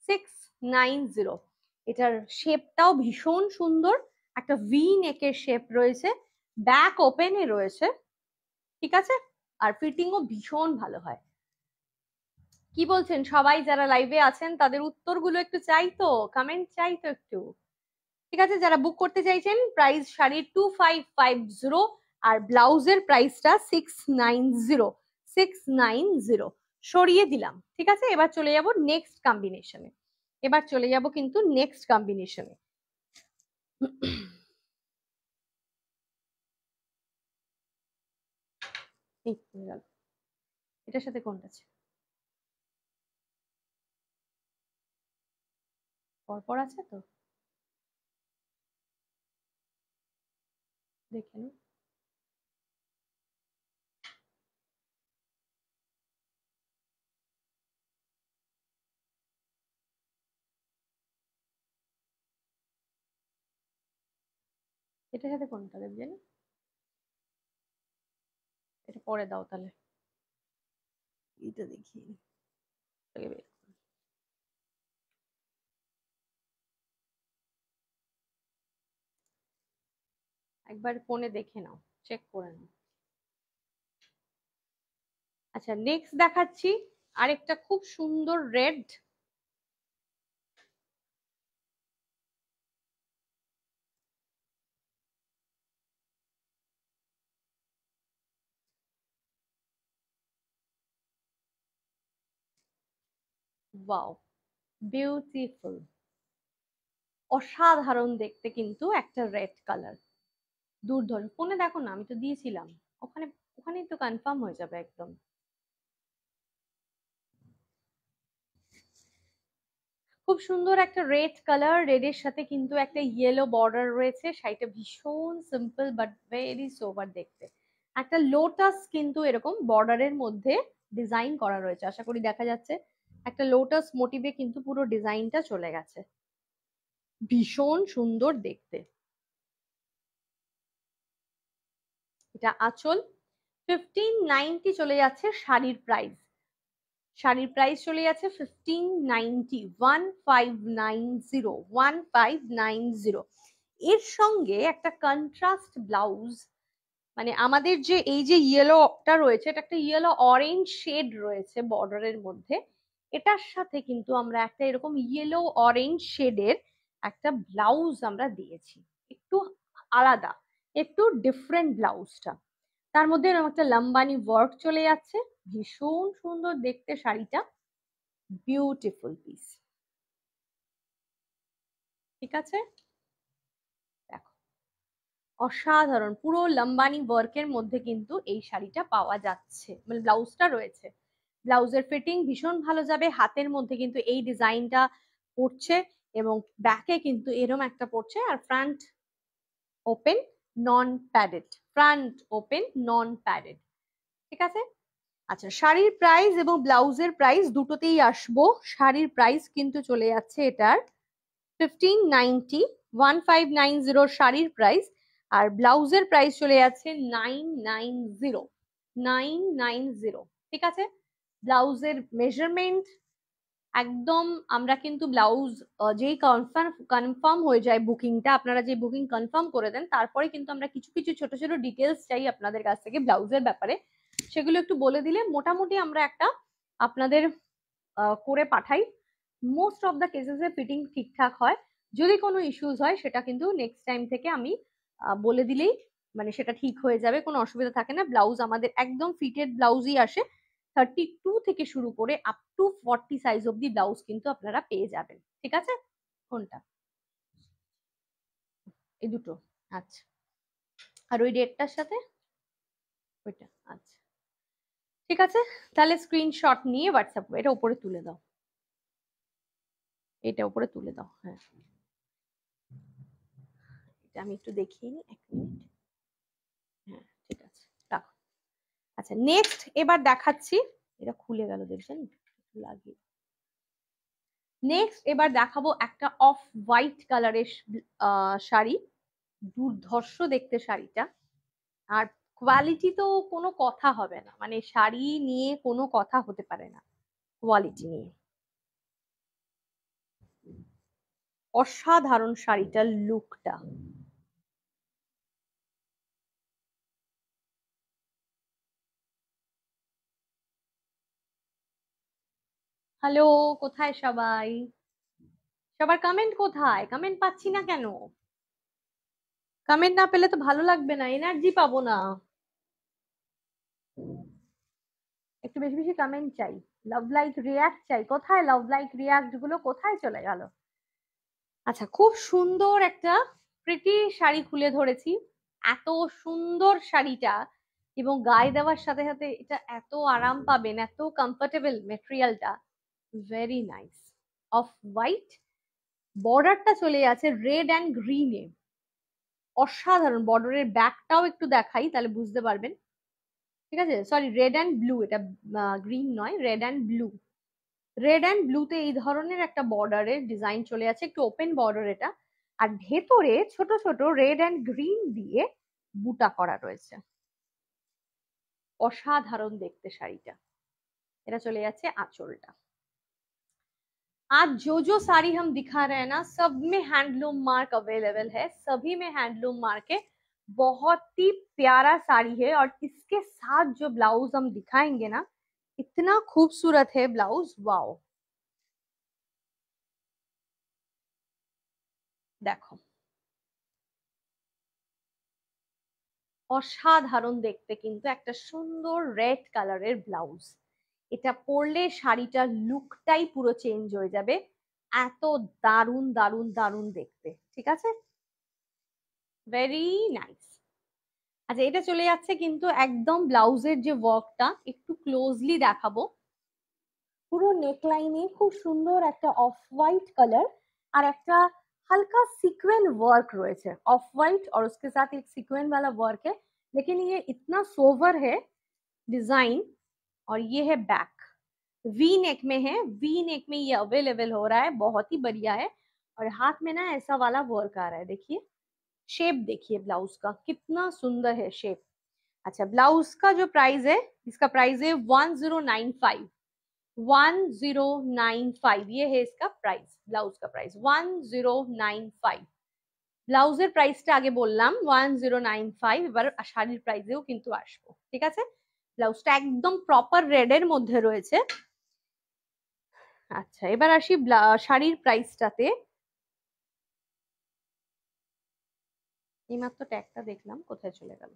690। এটার শেপটাও ভীষণ সুন্দর, একটা ভি নেকের শেপ রয়েছে, ব্যাক ওপেনে রয়েছে। ঠিক আছে, আর ফিটিংও ভীষণ ভালো হয়। কি বলছেন সবাই যারা লাইভে আছেন, তাদের উত্তরগুলো একটু চাই তো, কমেন্ট চাই তো একটু। ঠিক আছে, যারা বুক করতে চাইছেন, প্রাইস শাড়ির 2550 আর ব্লাউজের প্রাইসটা 690। সরিয়ে দিলাম। ঠিক আছে, এবার চলে যাব নেক্সট কম্বিনেশনে, এবার চলে যাব কিন্তু নেক্সট কম্বিনেশনে। এটার সাথে কোনটা আছে? পরপর আছে তো, দেখে নিন। এটার সাথে কোনটা দেখবেন? এটা পরে দাও তাহলে, এটা দেখি। একবার ফোনে দেখে নাও, চেক করে নাও। আচ্ছা, নেক্সট দেখাচ্ছি আরেকটা খুব সুন্দর রেড, ওয়াও, বিউটিফুল, অসাধারণ দেখতে কিন্তু একটা রেড কালার, দুর্ধর্ষ। ফোনে দেখো না, আমি তো দিয়েছিলাম, ওখানে, ওখানেই তো কনফার্ম হয়ে যাবে একদম। খুব সুন্দর একটা রেড কালার, রেডের সাথে কিন্তু একটা ইয়েলো বর্ডার রয়েছে। শাড়িটা ভীষণ সিম্পল বাট ভেরি সোবার দেখতে। একটা লোটাস কিন্তু এরকম বর্ডারের মধ্যে ডিজাইন করা রয়েছে, আশা করি দেখা যাচ্ছে। একটা লোটাস মোটিভে কিন্তু পুরো ডিজাইনটা চলে গেছে, ভীষণ সুন্দর দেখতে। এটা আঁচল। 1590 চলে যাচ্ছে শাড়ির প্রাইস। শাড়ির প্রাইস চলে যাচ্ছে 1590, 1590। এর সঙ্গে একটা কন্ট্রাস্ট ব্লাউজ, মানে আমাদের যে এই যে ইয়েলোটা রয়েছে, এটা একটা ইয়েলো অরেঞ্জ শেড রয়েছে বর্ডারের মধ্যে। এটার সাথে কিন্তু আমরা একটা এরকম ইয়েলো অরেঞ্জ শেডের একটা ব্লাউজ আমরা দিয়েছি, একটু আলাদা, একটু ডিফারেন্ট ব্লাউজটা। তার মধ্যে এরকম একটা লম্বানি ওয়ার্ক চলে যাচ্ছে, ভীষণ সুন্দর দেখতে শাড়িটা, বিউটিফুল পিস। ঠিক আছে, দেখো অসাধারণ, পুরো লম্বানি ওয়ার্কের মধ্যে কিন্তু এই শাড়িটা পাওয়া যাচ্ছে, মানে ব্লাউজটা রয়েছে। ব্লাউজের ফিটিং ভীষণ ভালো যাবে, হাতের মধ্যে কিন্তু এই ডিজাইনটা পড়ছে এবং ব্যাকে কিন্তু এরকম একটা পড়ছে, আর front open non padded, front open non padded. ঠিক আছে। আচ্ছা, শাড়ির প্রাইস এবং ব্লাউজের প্রাইস দুটোতেই আসবো। শাড়ির প্রাইস কিন্তু চলে যাচ্ছে এটার 1590, 1590 শাড়ির প্রাইস, আর ব্লাউজের প্রাইস চলে যাচ্ছে 990, 990। ঠিক আছে। ব্লাউজের মেজারমেন্ট একদম, আমরা কিন্তু ব্লাউজ যেই কনফার্ম হয়ে যায় বুকিংটা, আপনারা যে বুকিং কনফার্ম করে দেন, তারপরে কিন্তু আমরা কিছু কিছু ছোট ছোট ডিটেলস চাই আপনাদের কাছ থেকে ব্লাউজের ব্যাপারে, সেগুলো একটু বলে দিলে মোটামুটি আমরা একটা আপনাদের করে পাঠাই। Most of the cases A fitting ঠিকঠাক হয়, যদি কোনো ইস্যুস হয় সেটা কিন্তু নেক্সট টাইম থেকে আমি বলে দিলেই মানে সেটা ঠিক হয়ে যাবে, কোনো অসুবিধা থাকে না। ব্লাউজ আমাদের একদম ফিটেড ব্লাউজই আসে, 32 থেকে শুরু করে আপ টু 40 সাইজ অব্দি ব্লাউজ কিন্তু আপনারা পেয়ে যাবেন। ঠিক আছে। কোনটা? এই দুটো। আচ্ছা, আর ওই ডেটটার সাথে ওইটা। আচ্ছা ঠিক আছে, তাহলে স্ক্রিনশট নিয়ে হোয়াটসঅ্যাপ, এটা উপরে তুলে দাও, এটা উপরে তুলে দাও। হ্যাঁ, এটা আমি একটু দেখিয়ে নিই, 1 মিনিট। হ্যাঁ ঠিক আছে, রাখো। আচ্ছা নেক্সট এবার দেখাচ্ছি, এটা খুলে গেল দেখছেন, লাগিয়ে। নেক্সট এবার দেখাবো একটা অফ হোয়াইট কালারের শাড়ি, দুর্ধর্ষ দেখতে শাড়িটা, আর কোয়ালিটি তো কোনো কথা হবে না, মানে শাড়ি নিয়ে কোনো কথা হতে পারে না কোয়ালিটি নিয়ে। অসাধারণ শাড়িটার লুকটা। হ্যালো, কোথায় সবাই? সবার কমেন্ট কোথায়? কমেন্ট পাচ্ছি না কেন? কমেন্ট না পেলে তো ভালো লাগবে না, এনার্জি পাবো না। একটু বেশি বেশি কমেন্ট চাই, লাভ লাইক রিয়াক্ট চাই। কোথায় লাভ লাইক রিয়াক্ট গুলো, কোথায় চলে গেল? আচ্ছা, খুব সুন্দর একটা প্রিটি শাড়ি খুলে ধরেছি। এত সুন্দর শাড়িটা, এবং গায়ে দেওয়ার সাথে সাথে এটা এত আরাম পাবেন, এত কমফোর্টেবল মেটেরিয়ালটা, ভেরি নাইস। অফ হোয়াইট, বর্ডারটা চলে আছে রেড অ্যান্ড গ্রিনে, অসাধারণ। বর্ডারের ব্যাকটাও একটু দেখাই তাহলে বুঝতে পারবেন। ঠিক আছে, সরি রেড অ্যান্ড ব্লু, এটা গ্রিন নয়, red and blue. Red and ব্লুতে এই ধরনের একটা বর্ডারের ডিজাইন চলে আছে, একটু ওপেন বর্ডার এটা, আর ভেতরে ছোট ছোট রেড অ্যান্ড গ্রিন দিয়ে বুটা করা রয়েছে, অসাধারণ দেখতে শাড়িটা। এটা চলে যাচ্ছে আঁচলটা। आज जो जो साड़ी हम दिखा रहे हैं ना, सब में हैंडलूम मार्क अवेलेबल है, सभी में हैंडलूम मार्क है। बहुत ही प्यारा साड़ी है, और इसके साथ जो ब्लाउज हम दिखाएंगे ना, इतना खूबसूरत है ब्लाउज, वाओ। দেখো অসাধারণ দেখতে কিন্তু একটা সুন্দর রেড কালারের ব্লাউজ, এটা পরলে শাড়িটার লুকটাই পুরো চেঞ্জ হয়ে যাবে, এত দারুণ দারুণ দারুণ দেখতে। ঠিক আছে, ভেরি নাইস। আচ্ছা, এটা চলে যাচ্ছে কিন্তু একদম ব্লাউজের যে ওয়ার্কটা, একটু ক্লোজলি দেখাবো। পুরো নেকলাইনে খুব সুন্দর একটা অফ হোয়াইট কালার আর একটা हल्का सीक्वेंट वर्क रहे ऑफ वाइट और उसके साथ एक सीक्वेंट वाला वर्क है, लेकिन ये इतना सोवर है डिजाइन। और ये है बैक, वी नेक में है, वी नेक में ये अवेलेबल हो रहा है, बहुत ही बढ़िया है। और हाथ में ना ऐसा वाला वर्क आ रहा है, देखिए शेप, देखिए ब्लाउज का कितना सुंदर है शेप। अच्छा, ब्लाउज का जो प्राइस है, इसका प्राइस है 1095, 1095, ये है इसका प्राइस, ब्लाउज का प्राइस 1095। ব্লাউজের প্রাইসটা আগে বললাম 1095, এবার শাড়ির প্রাইসেও কিন্তু আসবো, ঠিক আছে। ব্লাউজটা একদম প্রপার রেড এর মধ্যে রয়েছে। আচ্ছা, এবার আসি শাড়ির প্রাইসটাতে। এইমাত্র ট্যাগটা দেখলাম, কোথায় চলে গেল?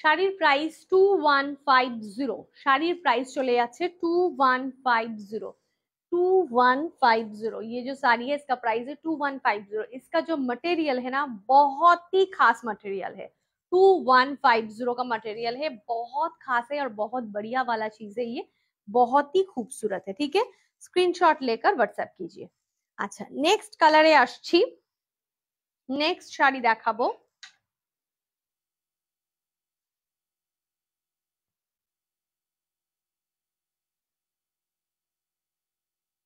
শাড়ির প্রাইস 2150, শাড়ির প্রাইস চলে যাচ্ছে 2150, 2150। ये जो साड़ी है इसका प्राइस है 2150। इसका जो मटेरियल है ना, बहुत ही खास मटेरियल है, 2150 का मटेरियल है, बहुत खास है और बहुत बढ़िया वाला चीज है ये, बहुत ही खूबसूरत है, ठीक है। स्क्रीनशॉट लेकर व्हाट्सएप कीजिए। अच्छा, नेक्स्ट কালারে আসছি, নেক্সট শাড়ি দেখাবো।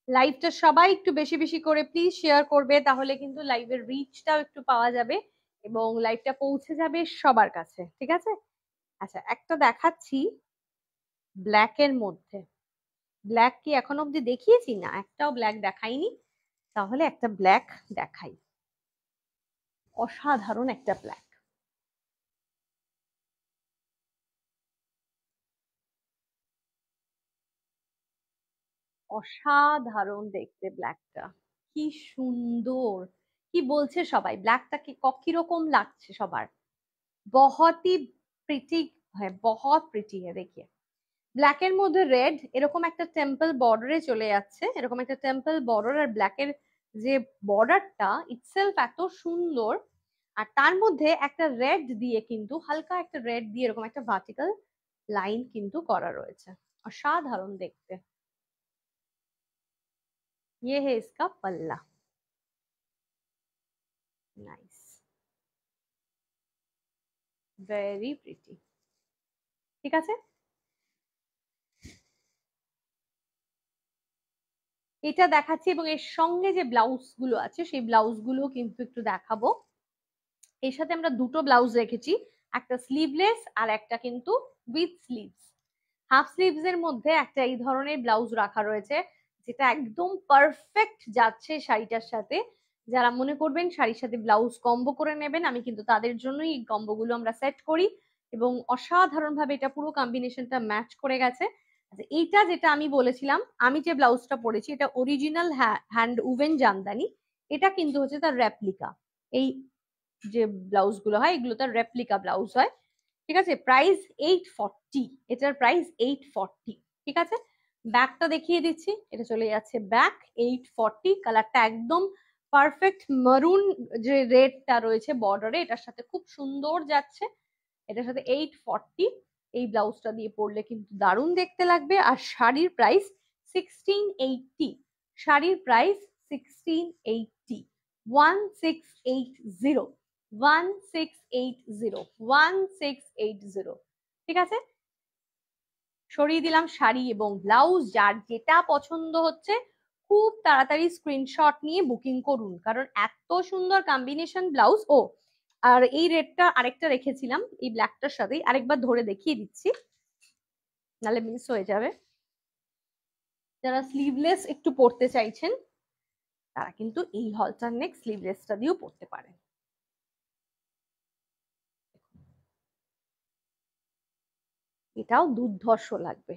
লাইভটা সবাই একটু বেশি বেশি করে প্লিজ শেয়ার করবে, তাহলে কিন্তু লাইভের রিচটাও একটু পাওয়া যাবে এবং লাইভটা পৌঁছে যাবে সবার কাছে, ঠিক আছে। আচ্ছা, একটা দেখাচ্ছি ব্ল্যাক এর মধ্যে। ব্ল্যাক কি এখন অব্দি দেখিয়েছি? না, একটাও ব্ল্যাক দেখাইনি, তাহলে একটা ব্ল্যাক দেখাই। অসাধারণ একটা ব্ল্যাক, অসাধারণ দেখতে ব্ল্যাকটা, কি সুন্দর। কি বলছে সবাই, ব্ল্যাকটা কি কিরকম লাগছে সবার? बहुत ही प्रिटी है, बहुत प्रिटी है। देखिए ব্ল্যাকের মধ্যে রেড, এরকম একটা টেম্পল বর্ডারে চলে যাচ্ছে, এরকম একটা টেম্পল বর্ডার, আর ব্ল্যাকের যে বর্ডারটা ইটসেলফ এত সুন্দর, আর তার মধ্যে একটা রেড দিয়ে কিন্তু, হালকা একটা রেড দিয়ে এরকম একটা ভার্টিক্যাল লাইন কিন্তু করা রয়েছে, অসাধারণ দেখতে। ये है इसका पल्ला, नाइस, वेरी प्रिटी, ঠিক আছে। এটা দেখাচ্ছি এবং এর সঙ্গে যে ব্লাউজ গুলো আছে সেই ব্লাউজ গুলো কিন্তু একটু দেখাবো। এর সাথে আমরা দুটো ব্লাউজ রেখেছি, একটা স্লিভলেস আর একটা কিন্তু উইথ স্লিভস। হাফ স্লিভস এর মধ্যে একটা এই ধরনের ব্লাউজ রাখা রয়েছে, যেটা একদম পারফেক্ট যাচ্ছে শাড়িটার সাথে। যারা মনে করবেন শাড়ির সাথে ব্লাউজ কম্বো করে নেবেন, আমি কিন্তু তাদের জন্যই এই কম্বো গুলো আমরা সেট করি এবং অসাধারণ ভাবে এটা পুরো কম্বিনেশনটা ম্যাচ করে গেছে। আচ্ছা, এইটা যেটা আমি বলেছিলাম, আমি যে ব্লাউজটা পরেছি এটা অরিজিনাল হ্যান্ড উভেন জামদানি, এটা কিন্তু হচ্ছে তার রেপ্লিকা। এই যে ব্লাউজ গুলো হয় এগুলো তার রেপ্লিকা ব্লাউজ হয়, ঠিক আছে। প্রাইস 840, এটার প্রাইস 840, ঠিক আছে। ব্যাকটা দেখিয়ে দিচ্ছি, এটা চলে যাচ্ছে ব্যাক 840, কালারটা একদম পারফেক্ট মারুন, যে রেডটা রয়েছে বর্ডারে এটার সাথে খুব সুন্দর যাচ্ছে, এটার সাথে 840। এই ব্লাউজটা দিয়ে পরলে কিন্তু দারুণ দেখতে লাগবে। আর শাড়ির প্রাইস 1680, শাড়ির প্রাইস 1680, 1680, 1680, 1680, ঠিক আছে। সরিয়ে দিলাম শাড়ি এবং ব্লাউজ, যার যেটা পছন্দ হচ্ছে খুব তাড়াতাড়ি স্ক্রিনশট নিয়ে বুকিং করুন, কারণ এত সুন্দর কম্বিনেশন ব্লাউজ। ও, আর এই রেডটা আরেকটা রেখেছিলাম এই ব্ল্যাকটার সাথেই, আরেকবার ধরে দেখিয়ে দিচ্ছি, নাহলে মিস হয়ে যাবে। যারা স্লিভলেস একটু পরতে চাইছেন তারা কিন্তু এই হলটার নেক স্লিভলেসটা দিয়েও পরতে পারেন। এটাও দুর্ধর্ষ লাগবে।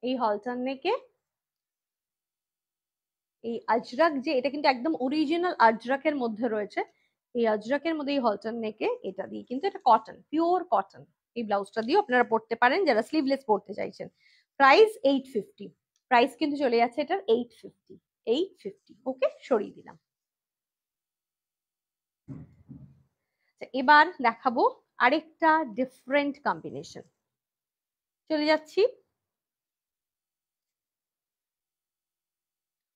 এই হলটার নেকে এই আজরাক, যে এটা কিন্তু একদম অরিজিনাল আজরাকের মধ্যে রয়েছে, এই আজরাকের মধ্যে এই হলটার নেকে এটা দিয়ে কিন্তু, এটা কটন, পিওর কটন, এই ব্লাউজটা দিয়েও আপনারা পরতে পারেন যারা স্লিভলেস পরতে চাইছেন। প্রাইস 850, প্রাইস কিন্তু চলে যাচ্ছে এটার 850, 850। ওকে, সরিয়ে দিলাম। এবার দেখাবো আরেকটা ডিফারেন্ট কম্বিনেশন। চলে যাচ্ছি।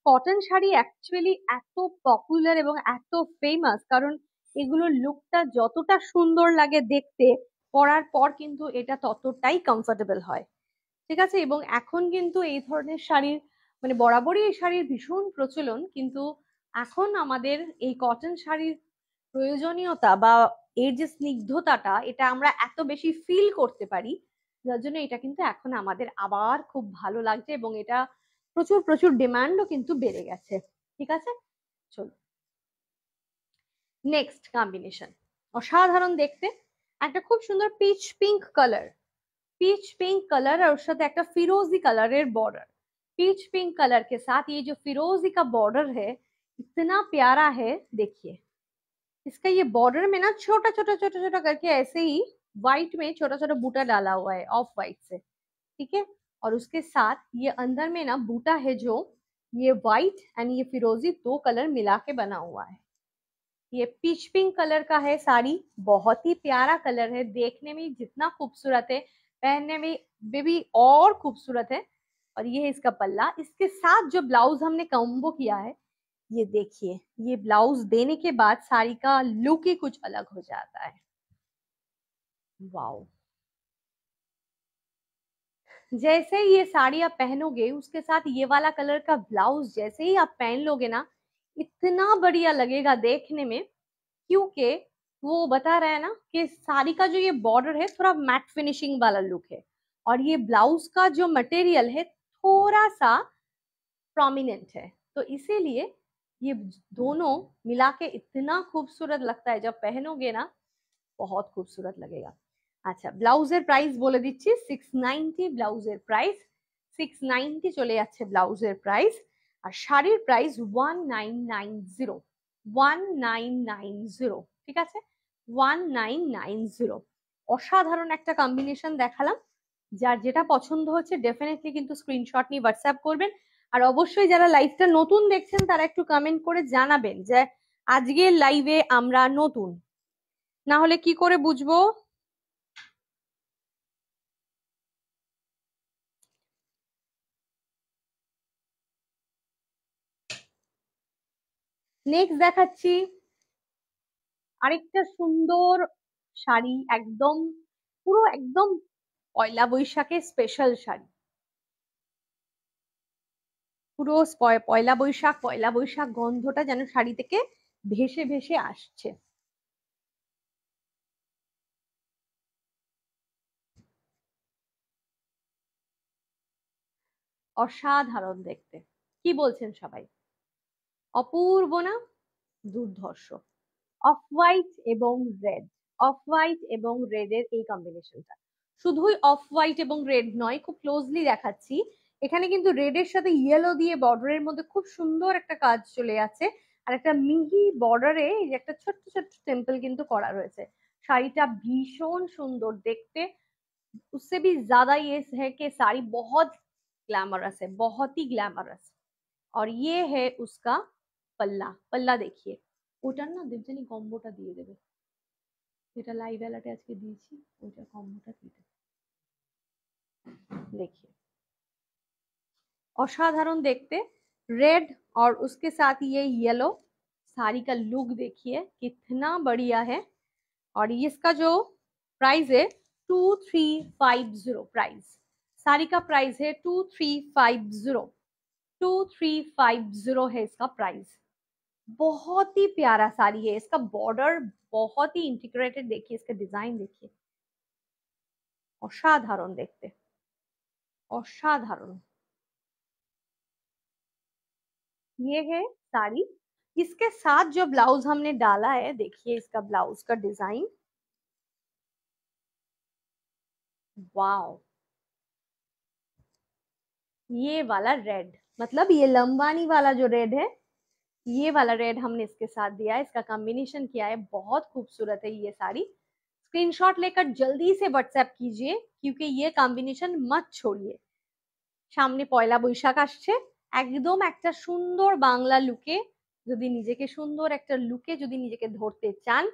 কটন শাড়ি অ্যাকচুয়ালি এত পপুলার এবং এত ফেমাস কারণ এগুলোর লুকটা যতটা সুন্দর লাগে দেখতে, পরার পর কিন্তু এটা ততটাই কমফোর্টেবল হয়। ঠিক আছে, এবং এখন কিন্তু এই ধরনের শাড়ির মানে বরাবরই এই শাড়ির ভীষণ প্রচলন, কিন্তু এখন আমাদের এই কটন শাড়ির প্রয়োজনীয়তা বা এর যে স্নিগ্ধতাটা এটা আমরা এত বেশি ফিল করতে পারি, যার জন্য এটা কিন্তু এখন আমাদের আবার খুব ভালো লাগছে এবং এটা প্রচুর প্রচুর ডিমান্ডও কিন্তু বেড়ে গেছে। ঠিক আছে, চলো নেক্সট কম্বিনেশন। অসাধারণ দেখতে, একটা খুব সুন্দর peach pink colour, peach pink colour और उसके साथ एक फिरोजी colour border. Peach pink colour के साथ ये जो फिरोजी का बॉर्डर है इतना प्यारा है, देखिए इसका ये बॉर्डर में ना छोटा छोटा छोटा छोटा करके ऐसे ही व्हाइट में छोटा छोटा बूटा डाला हुआ है ऑफ व्हाइट से। ठीक है, और उसके साथ ये अंदर में ना बूटा है जो ये व्हाइट एंड ये फिरोजी दो कलर मिला के बना हुआ है। ये पीच पिंक कलर का है साड़ी, बहुत ही प्यारा कलर है, देखने में जितना खूबसूरत है पहनने में भी और खूबसूरत है। और ये है इसका पल्ला, इसके साथ जो ब्लाउज हमने कॉम्बो किया है, ये देखिए ये ब्लाउज देने के बाद साड़ी का लुक ही कुछ अलग हो जाता है। वाओ, जैसे ही ये साड़ी आप पहनोगे उसके साथ ये वाला कलर का ब्लाउज जैसे ही आप पहन लोगे ना, इतना बढ़िया लगेगा देखने में, क्योंकि वो बता रहा है ना कि साड़ी का जो ये बॉर्डर है थोड़ा मैट फिनिशिंग वाला लुक है और ये ब्लाउज का जो मटेरियल है थोड़ा सा प्रोमिनेंट है, तो इसीलिए ये दोनों मिला के इतना खूबसूरत लगता है, जब पहनोगे ना बहुत खूबसूरत लगेगा। আচ্ছা, ব্লাউজের প্রাইস বলে দিচ্ছি 690 ব্লাউজের প্রাইস, 690 চলে যাচ্ছে ব্লাউজের প্রাইস, আর শাড়ির প্রাইস 1990, 1990। ঠিক আছে, 1990। অসাধারণ একটা কম্বিনেশন দেখালাম, যার যেটা পছন্দ হচ্ছে ডেফিনেটলি কিন্তু স্ক্রিনশট নিয়ে হোয়াটসঅ্যাপ করবেন। আর অবশ্যই যারা লাইভটা নতুন দেখছেন তারা একটু কমেন্ট করে জানাবেন যে আজকের লাইভে আমরা নতুন, না হলে কি করে বুঝবো। নেক্সট দেখাচ্ছি আরেকটা সুন্দর শাড়ি, একদম পুরো একদম পয়লা বৈশাখের স্পেশাল শাড়ি, পুরো পয়লা বৈশাখ পয়লা বৈশাখ গন্ধটা যেন শাড়ি থেকে ভেসে ভেসে আসছে। অসাধারণ দেখতে, কি বলছেন সবাই? অপূর্ব না? দুর্ধর্ষ। অফ হোয়াইট এবং রেড, অফ হোয়াইট এবং রেড এর এই কম্বিনেশনটা শুধুই অফ হোয়াইট এবং রেড নয়, খুব ক্লোজলি দেখাচ্ছি, এখানে কিন্তু রেড এর সাথে ইয়েলো দিয়ে বর্ডারের মধ্যে খুব সুন্দর একটা কাজ চলে যাচ্ছে, আর একটা মিহি বর্ডারে একটা ছোট্ট ছোট্ট টেম্পল কিন্তু করা রয়েছে। শাড়িটা ভীষণ সুন্দর দেখতে, उससे भी ज्यादा ये है कि साड़ी बहुत ग्लैमरस है, बहुत ही ग्लैमरस। और ये है उसका पल्ला, पल्ला देखिए, ওটার না দেবজানি কম্বোটা দিয়ে দেবে, যেটা লাইভ অ্যালার্টে আজকে দিয়েছি ওইটা কম্বোটা দিয়ে দেবে। देखिए असाधारण देखते, रेड और उसके साथ ये येलो, साड़ी का लुक देखिए कितना बढ़िया है। और इसका जो प्राइस है 2350, प्राइस साड़ी का प्राइस है 2350, 2350 है इसका प्राइस। बहुत ही प्यारा साड़ी है, इसका बॉर्डर बहुत ही इंटीग्रेटेड, देखिए इसका डिजाइन देखिए, असाधारण देखते, असाधारण। ये है साड़ी, इसके साथ जो ब्लाउज हमने डाला है देखिए इसका ब्लाउज का डिजाइन, वाओ। ये वाला रेड, मतलब ये लंबानी वाला जो रेड है, ये वाला रेड हमने इसके साथ दिया है, इसका कॉम्बिनेशन किया है, बहुत खूबसूरत है ये साड़ी। स्क्रीनशॉट लेकर जल्दी से व्हाट्सएप कीजिए क्योंकि ये कॉम्बिनेशन मत छोड़िए। সামনে পয়লা বৈশাখ আসছে, একদম একটা সুন্দর বাংলা লুকে যদি নিজেকে সুন্দর একটা লুকে যদি নিজেকে ধরতে চান,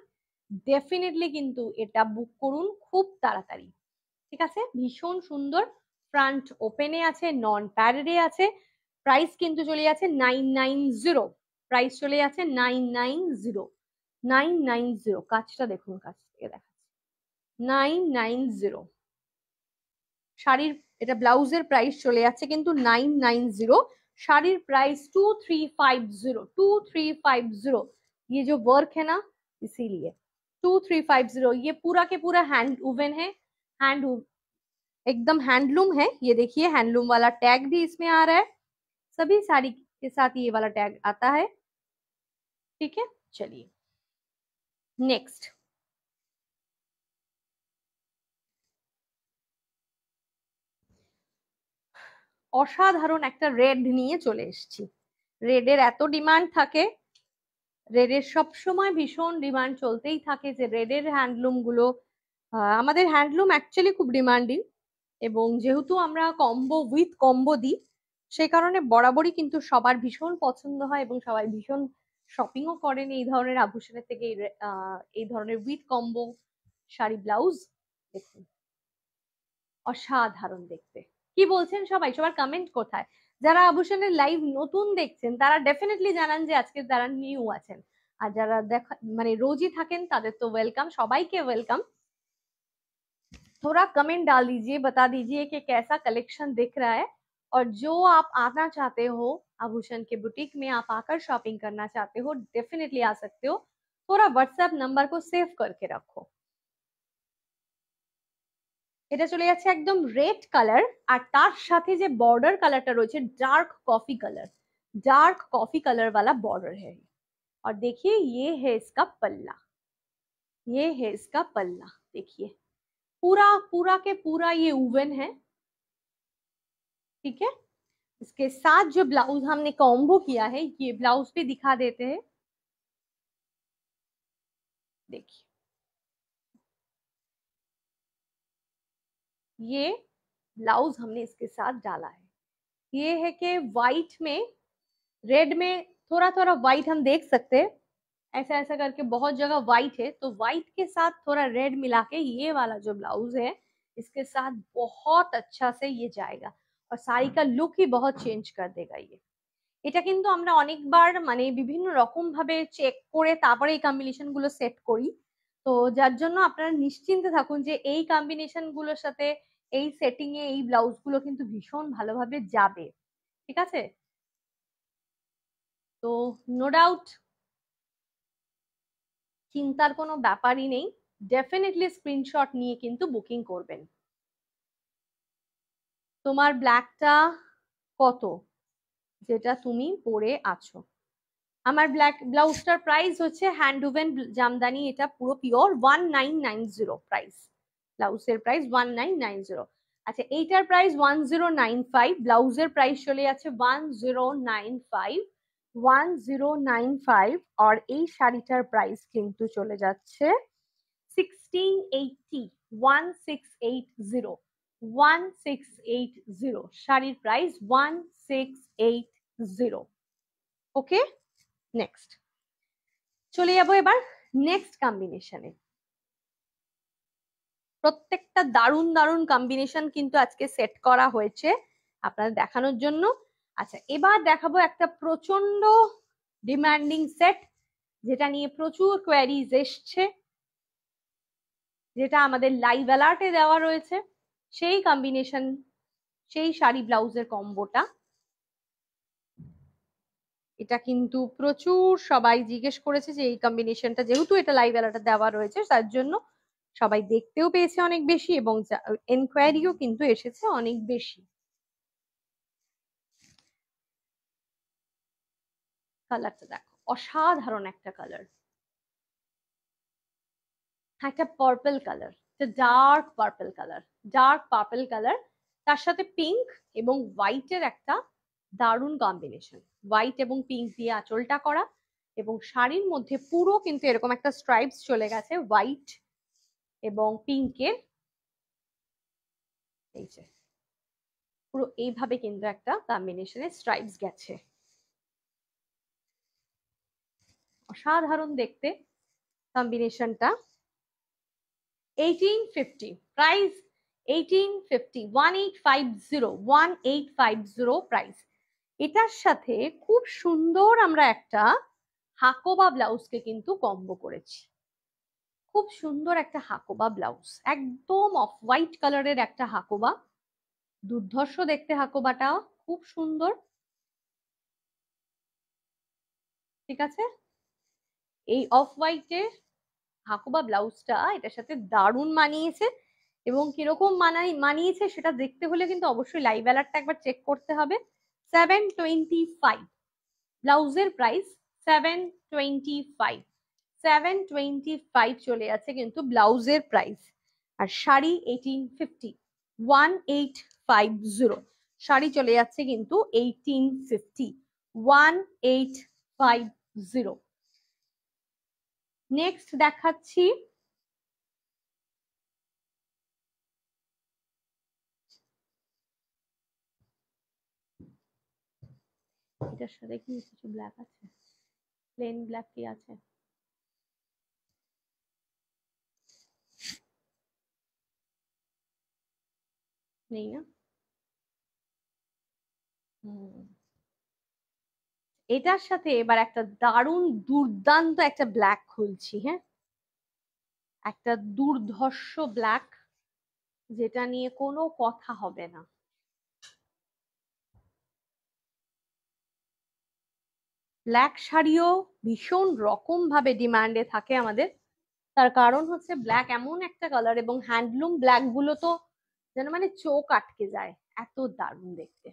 ডেফিনেটলি কিন্তু এটা বুক করুন খুব তাড়াতাড়ি। ঠিক আছে, ভীষণ সুন্দর, ফ্রন্ট ওপেনে আছে, নন প্যাডে আছে, প্রাইস কিন্তু চলে যাচ্ছে 990, প্রাইস চলে যাচ্ছে 990, 990। কাজটা দেখুন, কাছ থেকে দেখাচ্ছি, 990 শাড়ির। এটা ব্লাউজের প্রাইস চলে যাচ্ছে কিন্তু 990, শাড়ির प्राइस 2350, 2350। ये जो वर्क है ना, इसीलिए 2350। ये पूरा के पूरा हैंड वूवन है, हैंड एकदम हैंडलूम है। ये देखिए हैंडलूम वाला टैग भी इसमें आ रहा है, सभी साड़ी के साथ ये वाला टैग आता है। ठीक है, चलिए नेक्स्ट। অসাধারণ একটা রেড নিয়ে চলে এসেছি। রেডের এত ডিমান্ড থাকে, রেডের সবসময় ভীষণ ডিমান্ড চলতেই থাকে, যে রেডের হ্যান্ডলুম গুলো, আমাদের হ্যান্ডলুম অ্যাকচুয়ালি খুব ডিমান্ডিং, এবং যেহেতু আমরা কম্বো উইথ কম্বো দিই, সেই কারণে বরাবরই কিন্তু সবার ভীষণ পছন্দ হয় এবং সবাই ভীষণ শপিংও করেন এই ধরনের আভূষণের থেকে। এই ধরনের উইথ কম্বো শাড়ি ব্লাউজ দেখুন, অসাধারণ দেখতে। কি বলছেন সবাই, সবার কমেন্ট কোথায়? যারা আভূষণের লাইভ নতুন দেখছেন তারা ডেফিনেটলি জানান যে আজকে যারা নিউ আছেন, আর যারা দেখা মানে রোজই থাকেন তাদের তো ওয়েলকাম, সবাইকে ওয়েলকাম। थोड़ा कमेंट डाल दीजिए, बता दीजिए कि कैसा कलेक्शन दिख रहा है, और जो आप आना चाहते हो आभूषण के बुटीक में, आप आकर शॉपिंग करना चाहते हो, डेफिनेटली आ सकते हो। थोड़ा व्हाट्सएप नंबर को सेव करके रखो। এটা চলে যাচ্ছে একদম রেড কালার, আর তার সাথে যে বর্ডার কালারটা রয়েছে dark coffee colour, dark coffee colour वाला बॉर्डर है। और देखिए ये है इसका पल्ला, ये है इसका पल्ला, देखिए पूरा पूरा के पूरा ये वूवन है। ठीक है, इसके साथ जो ब्लाउज हमने कॉम्बो किया है, ये ब्लाउज भी दिखा देते हैं, देखिए ये ब्लाउज हमने इसके साथ डाला है। ये है कि व्हाइट में, रेड में थोड़ा थोड़ा व्हाइट हम देख सकते हैं, ऐसा ऐसा करके बहुत जगह व्हाइट है, तो व्हाइट के साथ थोड़ा रेड मिला के ये वाला जो ब्लाउज है इसके साथ बहुत अच्छा से ये जाएगा, और साड़ी का लुक ही बहुत चेंज कर देगा। ये এটা কিন্তু আমরা অনেকবার মানে বিভিন্ন রকম ভাবে চেক করে তারপরে এই কম্বিনেশন গুলো সেট করি, তো যার জন্য আপনারা নিশ্চিন্তে থাকুন যে এই কম্বিনেশন গুলোর সাথে এই সেটিং এ এই ব্লাউজ গুলো কিন্তু ভীষণ ভালোভাবে যাবে। ঠিক আছে, তো নো ডাউট চিন্তার কোনো ব্যাপারই নেই, ডেফিনেটলি স্ক্রিনশট নিয়ে কিন্তু বুকিং করবেন। তোমার ব্ল্যাকটা কত, যেটা তুমি পরে আছো? আমার ব্ল্যাক ব্লাউজটার প্রাইস হচ্ছে হ্যান্ড ওভেন জামদানি, এটা পুরো পিওর 1990 প্রাইস, ব্লাউজের প্রাইস 1990। আচ্ছা এইটার প্রাইস 1095, ব্লাউজের প্রাইস চলে যাচ্ছে 1095, 1095। আর এই শাড়িটার প্রাইস কিন্তু চলে যাচ্ছে 1680, 1680, 1680, শাড়ির প্রাইস 1680। ওকে, নেক্সট চলে যাবো এবার নেক্সট কম্বিনেশনে। প্রত্যেকটা দারুণ দারুণ কম্বিনেশন কিন্তু আজকে সেট করা হয়েছে আপনাদের দেখানোর জন্য। আচ্ছা এবার দেখাবো একটা প্রচন্ড ডিমান্ডিং সেট, যেটা নিয়ে প্রচুর কোয়ারিজ এসছে, যেটা আমাদের লাইভ অ্যালার্টে দেওয়া রয়েছে, সেই কম্বিনেশন, সেই শাড়ি ব্লাউজের কম্বোটা। এটা কিন্তু প্রচুর সবাই জিজ্ঞেস করেছে যে এই কম্বিনেশনটা, যেহেতু এটা লাইভ অ্যালার্টে দেওয়া রয়েছে তার জন্য সবাই দেখতেও পেয়েছে অনেক বেশি, এবং এনকোয়ারিও কিন্তু এসেছে অনেক বেশি। কালারটা দেখো, অসাধারণ একটা কালার, একটা পার্পল কালার, একটা dark purple colour, dark purple colour, তার সাথে পিঙ্ক এবং হোয়াইটের একটা দারুণ কম্বিনেশন, হোয়াইট এবং পিঙ্ক দিয়ে আঁচলটা করা, এবং শাড়ির মধ্যে পুরো কিন্তু এরকম একটা স্ট্রাইপস চলে গেছে হোয়াইট এবং পিঙ্কের, এই যে পুরো এইভাবে কিন্তু একটা কম্বিনেশনের স্ট্রাইপস গেছে, অসাধারণ দেখতে। কম্বিনেশনটা 1850 প্রাইস 1850 1850 প্রাইস। এটার সাথে খুব সুন্দর আমরা একটা হাকোবা ব্লাউজকে কিন্তু কম্বো করেছি। খুব সুন্দর একটা হাকোবা ব্লাউজ, একদম অফ হোয়াইট কালারের একটা হাকোবা, দুর্ধর্ষ দেখতে হাকোবাটা, খুব সুন্দর। ঠিক আছে, এই অফ হোয়াইটের হাকোবা ব্লাউজটা এটার সাথে দারুণ মানিয়েছে, এবং কিরকম মানিয়েছে সেটা দেখতে হলে কিন্তু অবশ্যই লাইভ অ্যালার্টটা একবার চেক করতে হবে। 725 ব্লাউজের প্রাইস 725, 725 চলে আছে কিন্তু ব্লাউজের প্রাইস। আর শাড়ি 1850, 1850 শাড়ি চলে যাচ্ছে কিন্তু 1850, 1850। নেক্সট দেখাচ্ছি এটার সাথে কি কিছু ব্ল্যাক আছে, প্লেন ব্ল্যাক কি আছে? নেই না? এটার সাথে এবার একটা দারুণ দুর্দান্ত একটা ব্ল্যাক খুলছি। হ্যাঁ, একটা দুর্ধর্ষ ব্ল্যাক, যেটা নিয়ে কোনো কথা হবে না। ব্ল্যাক শাড়িও ভীষণ রকম ভাবে ডিমান্ডে থাকে আমাদের, তার কারণ হচ্ছে ব্ল্যাক এমন একটা কালার, এবং হ্যান্ডলুম ব্ল্যাক গুলো তো যেন মানে চোখ আটকে যায়, এত দারুণ দেখতে।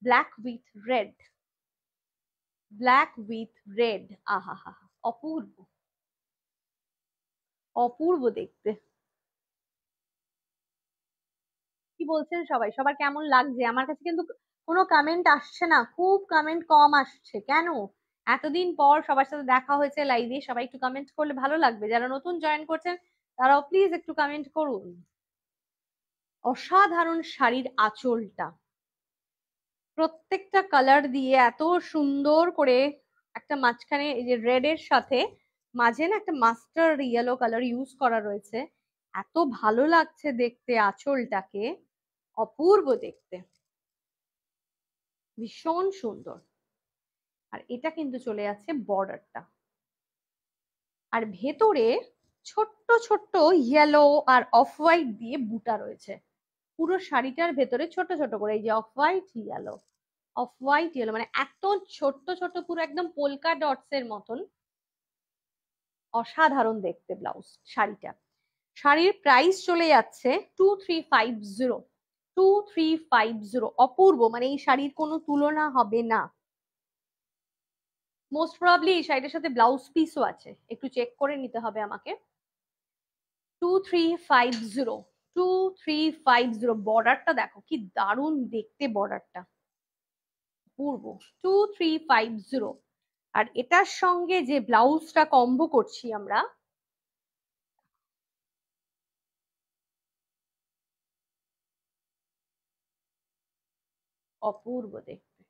Black with red, black with red, আহা হা, অপূর্ব, অপূর্ব দেখতে। কি বলছেন সবাই, সবার কেমন লাগছে? আমার কাছে কিন্তু কোনো কমেন্ট আসছে না, খুব কমেন্ট কম আসছে কেন? এতদিন পর সবার সাথে দেখা হয়েছে লাইভে, সবাই একটু কমেন্ট করলে ভালো লাগবে। যারা নতুন জয়েন করছেন তারাও প্লিজ একটু কমেন্ট করুন। অসাধারণ শাড়ির আঁচলটা, প্রত্যেকটা কালার দিয়ে এত সুন্দর করে একটা মাঝখানে এই যে রেড এর সাথে মাঝে না একটা মাস্টার্ড ইয়েলো কালার ইউজ করা রয়েছে, এত ভালো লাগছে দেখতে আঁচলটাকে, অপূর্ব দেখতে, ভীষণ সুন্দর। আর এটা কিন্তু চলে যাচ্ছে বর্ডারটা, আর ভেতরে ছোট্ট ছোট্ট ইয়েলো আর অফ হোয়াইট দিয়ে বুটা রয়েছে। পুরো শাড়িটার ভেতরে ছোট ছোট করে এই যে off white yellow, off white yellow, মানে এত ছোট্ট ছোট্ট পুরো একদম পোলকা ডটস এর মতন, অসাধারণ দেখতে ব্লাউজ শাড়িটা। শাড়ির প্রাইস চলে যাচ্ছে 2350, 2350, অপূর্ব, মানে এই শাড়ির কোনো তুলনা হবে না। মোস্ট প্রবাবলি এই শাড়িটার সাথে ব্লাউজ পিসও আছে, একটু চেক করে নিতে হবে আমাকে। 2350, 2350, বর্ডারটা দেখো কি দারুণ দেখতে, বর্ডারটা পূর্ব, 2350। আর এটার সঙ্গে যে ব্লাউজটা কম্বো করছি আমরা, অপূর্ব দেখতে,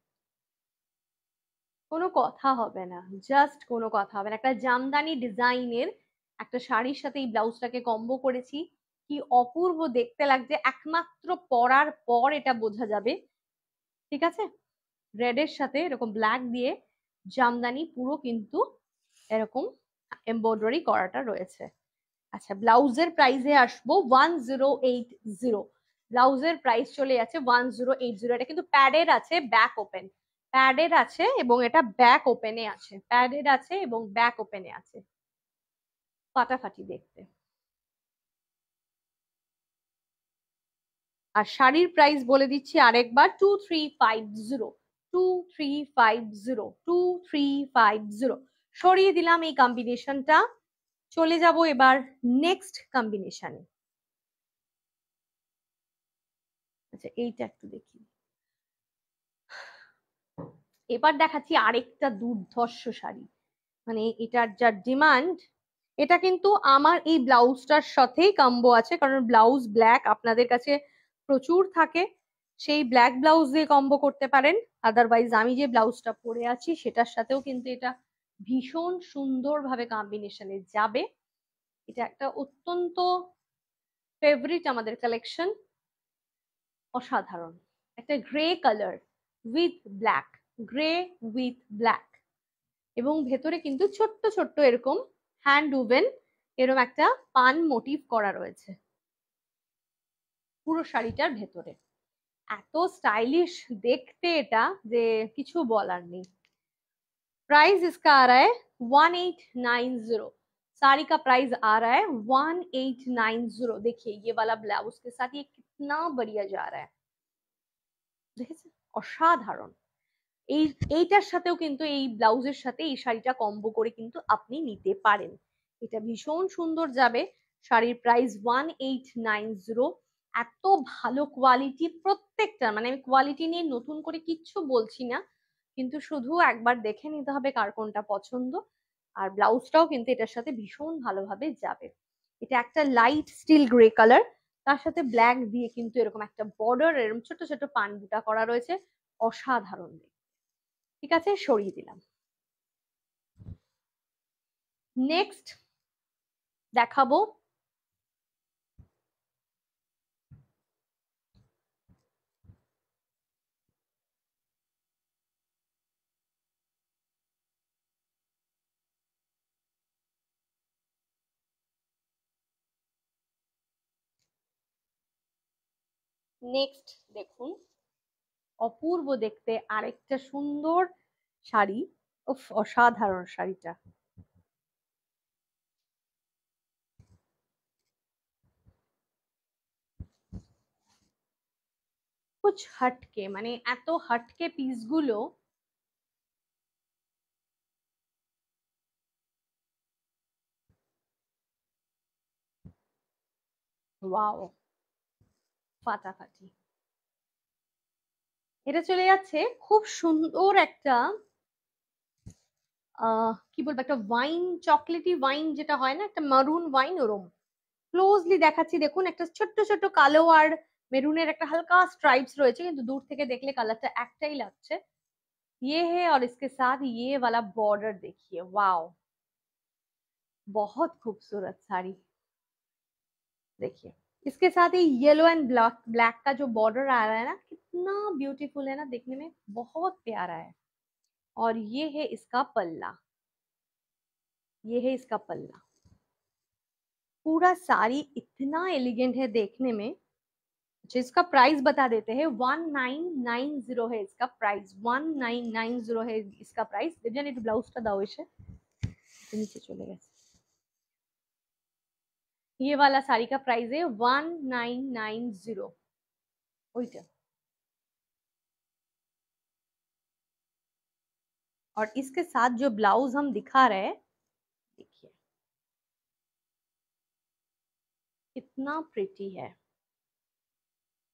কোনো কথা হবে না, জাস্ট কোনো কথা হবে না। একটা জামদানি ডিজাইনের একটা শাড়ির সাথে এই ব্লাউজটাকে কম্বো করেছি, কি অপূর্ব দেখতে লাগছে, একমাত্র পরার পর এটা বোঝা যাবে। ঠিক আছে, রেড এর সাথে এরকম ব্ল্যাক দিয়ে জামদানি পুরো কিন্তু এরকম এমব্রয়ডারি করাটা রয়েছে। আচ্ছা, ব্লাউজের প্রাইসে আসবো 1080, ব্লাউজের প্রাইস চলে যাচ্ছে 1080। এটা কিন্তু প্যাডের আছে, ব্যাক ওপেন, প্যাডের আছে এবং এটা ব্যাক ওপেনে আছে, প্যাডের আছে এবং ব্যাক ওপেনে আছে, ফাটাফাটি দেখতে। আর শাড়ির প্রাইস বলে দিচ্ছি আরেকবার, 2350, 2350, 2350। সরিয়ে দিলাম এই কম্বিনেশনটা, চলে যাব এবার নেক্সট কম্বিনেশনে। আচ্ছা, এইটা একটু দেখি। এবার দেখাচ্ছি আরেকটা দুর্ধর্ষ শাড়ি, মানে এটার যা ডিমান্ড, এটা কিন্তু আমার এই ব্লাউজটার সাথেই কম্বো আছে, কারণ ব্লাউজ ব্ল্যাক আপনাদের কাছে প্রচুর থাকে, সেই ব্ল্যাক ব্লাউজ দিয়ে কম্বো করতে পারেন। আদারওয়াইজ আমি যে ব্লাউজটা পরে আছি সেটার সাথেও কিন্তু এটা ভীষণ সুন্দরভাবে কম্বিনেশনে যাবে। এটা একটা অত্যন্ত ফেভারিট আমাদের কালেকশন, অসাধারণ একটা grey colour with black, grey with black, এবং ভেতরে কিন্তু ছোট্ট ছোট্ট এরকম হ্যান্ড উভেন এরকম একটা পান মোটিভ করা রয়েছে পুরো শাড়িটার ভেতরে। এত স্টাइलिश देखते এটা যে কিছু বলার নেই। प्राइस इसका आ रहा है 1890। साड़ी का प्राइस आ रहा है 1890। देखिए ये वाला ब्लाउज के साथ ये कितना बढ़िया जा रहा है, দেখেছেন অসাধারণ। এইটার সাথেও কিন্তু এই ব্লাউজের সাথে এই শাড়িটা কম্বো করে কিন্তু আপনি নিতে পারেন। এটা ভীষণ সুন্দর যাবে। শাড়ির প্রাইস 1890। এত ভালো কোয়ালিটি প্রত্যেকটা, মানে আমি কোয়ালিটি নিয়ে নতুন করে কিচ্ছু বলছি না, কিন্তু শুধু একবার দেখে নিতে হবে কার কোনটা পছন্দ। আর ব্লাউজটাও কিন্তু এটার সাথে ভীষণ ভালোভাবে যাবে। এটা একটা লাইট স্টিল গ্রে কালার, তার সাথে ব্ল্যাক দিয়ে কিন্তু এরকম একটা বর্ডার, এরকম ছোট ছোট পান বুটা করা রয়েছে, অসাধারণ। ঠিক আছে, সরিয়ে দিলাম। নেক্সট দেখাবো নেক্সট দেখুন অপূর্ব দেখতে আরেকটা সুন্দর শাড়ি। উফ, অসাধারণ শাড়িটা। কুছ হটকে, মানে এত হটকে পিসগুলো, ওয়াও, ফাটাফাটি। এটা চলে যাচ্ছে খুব সুন্দর একটা কি বলবো, একটা ওয়াইন, চকলেটি ওয়াইন যেটা হয় না, একটা মারুন ওয়াইন ওরম। ক্লোজলি দেখাচ্ছি, দেখুন একটা ছোট্ট ছোট্ট কালো আর মেরুনের একটা হালকা স্ট্রাইপস রয়েছে, কিন্তু দূর থেকে দেখলে কালারটা একটাই লাগছে। ये है और इसके साथ ये वाला बॉर्डर देखिए, वाओ, बहुत खूबसूरत साड़ी। देखिए इसके साथ ही येलो एंड ब्लैक ब्लैक का जो बॉर्डर आ रहा है ना, कितना ब्यूटीफुल है ना, देखने में बहुत प्यारा है। और ये है इसका पल्ला, ये है इसका पल्ला। पूरा साड़ी इतना एलिगेंट है देखने में। अच्छा, इसका प्राइस बता देते हैं, 1990 है इसका प्राइस, 1990 है इसका प्राइस। देवजान একটু ব্লাউজটা দাও এসে, নিচে চলে গেছে। ये वाला साड़ी का प्राइस है 1990। ओइटा। और इसके साथ जो ब्लाउज हम दिखा रहे हैं, देखिए कितना प्रिटी है।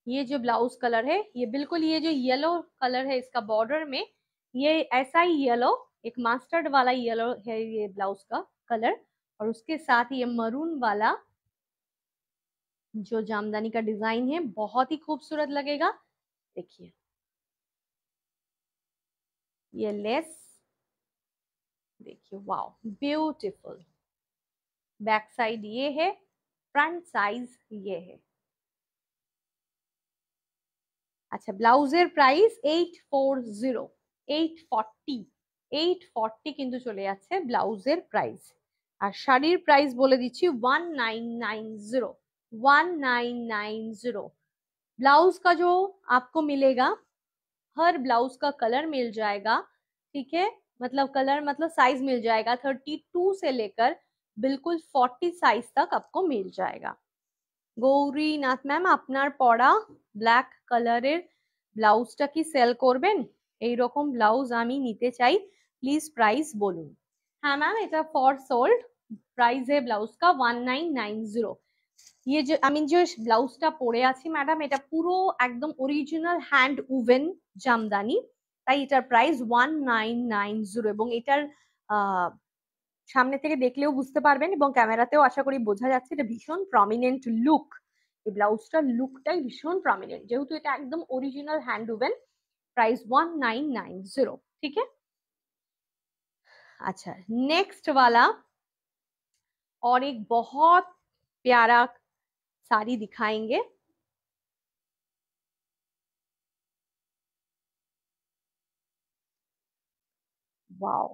ये जो ब्लाउज कलर है, ये बिल्कुल ये जो येलो कलर है इसका बॉर्डर में, ये ऐसा ही येलो, एक मास्टर्ड वाला येलो है ये ब्लाउज का कलर। और उसके साथ ये मरून वाला जो जामदानी का डिजाइन है, बहुत ही खूबसूरत लगेगा। देखिए ये लेस, देखिए वाओ, ब्यूटीफुल। बैक साइड ये है, फ्रंट साइज ये है। अच्छा, ব্লাউজের প্রাইস 840, 840, 840 কিন্তু চলে যাচ্ছে ব্লাউজের প্রাইস। আর শাড়ির প্রাইস বলে দিচ্ছি 1990, 1990। ब्लाउज का जो आपको मिलेगा, हर ब्लाउज का कलर मिल जाएगा, ठीक है, मतलब कलर मतलब साइज मिल जाएगा 32 से लेकर बिल्कुल 40 साइज तक आपको मिल जाएगा। গৌরীনাথ ম্যাম, আপনার পরা ব্ল্যাক কালারের ব্লাউজটা কি সেল করবেন? এইরকম ব্লাউজ আমি নিতে চাই, প্লিজ প্রাইস বলুন। হ্যাঁ ম্যাম, এটা ফর সোল্ড। প্রাইস है ब्लाउज का 1990। ये जो আমি যে ব্লাউজটা পরে আছি ম্যাডাম, এটা পুরো একদম অরিজিনাল হ্যান্ড উভেন জামদানি, তাই এটার প্রাইস 1990। এবং এটার সামনে থেকে দেখলেও বুঝতে পারবেন, এবং ক্যামেরাতেও আশা করি বোঝা যাচ্ছে, এটা ভীষণ প্রমিনেন্ট লুক। এই ব্লাউজটার লুকটাই ভীষণ প্রমিনেন্ট, যেহেতু এটা একদম অরিজিনাল হ্যান্ড উভেন। प्राइस 1990, ठीक है। अच्छा, नेक्स्ट वाला और एक बहुत प्यारा साड़ी दिखाएंगे। वाओ,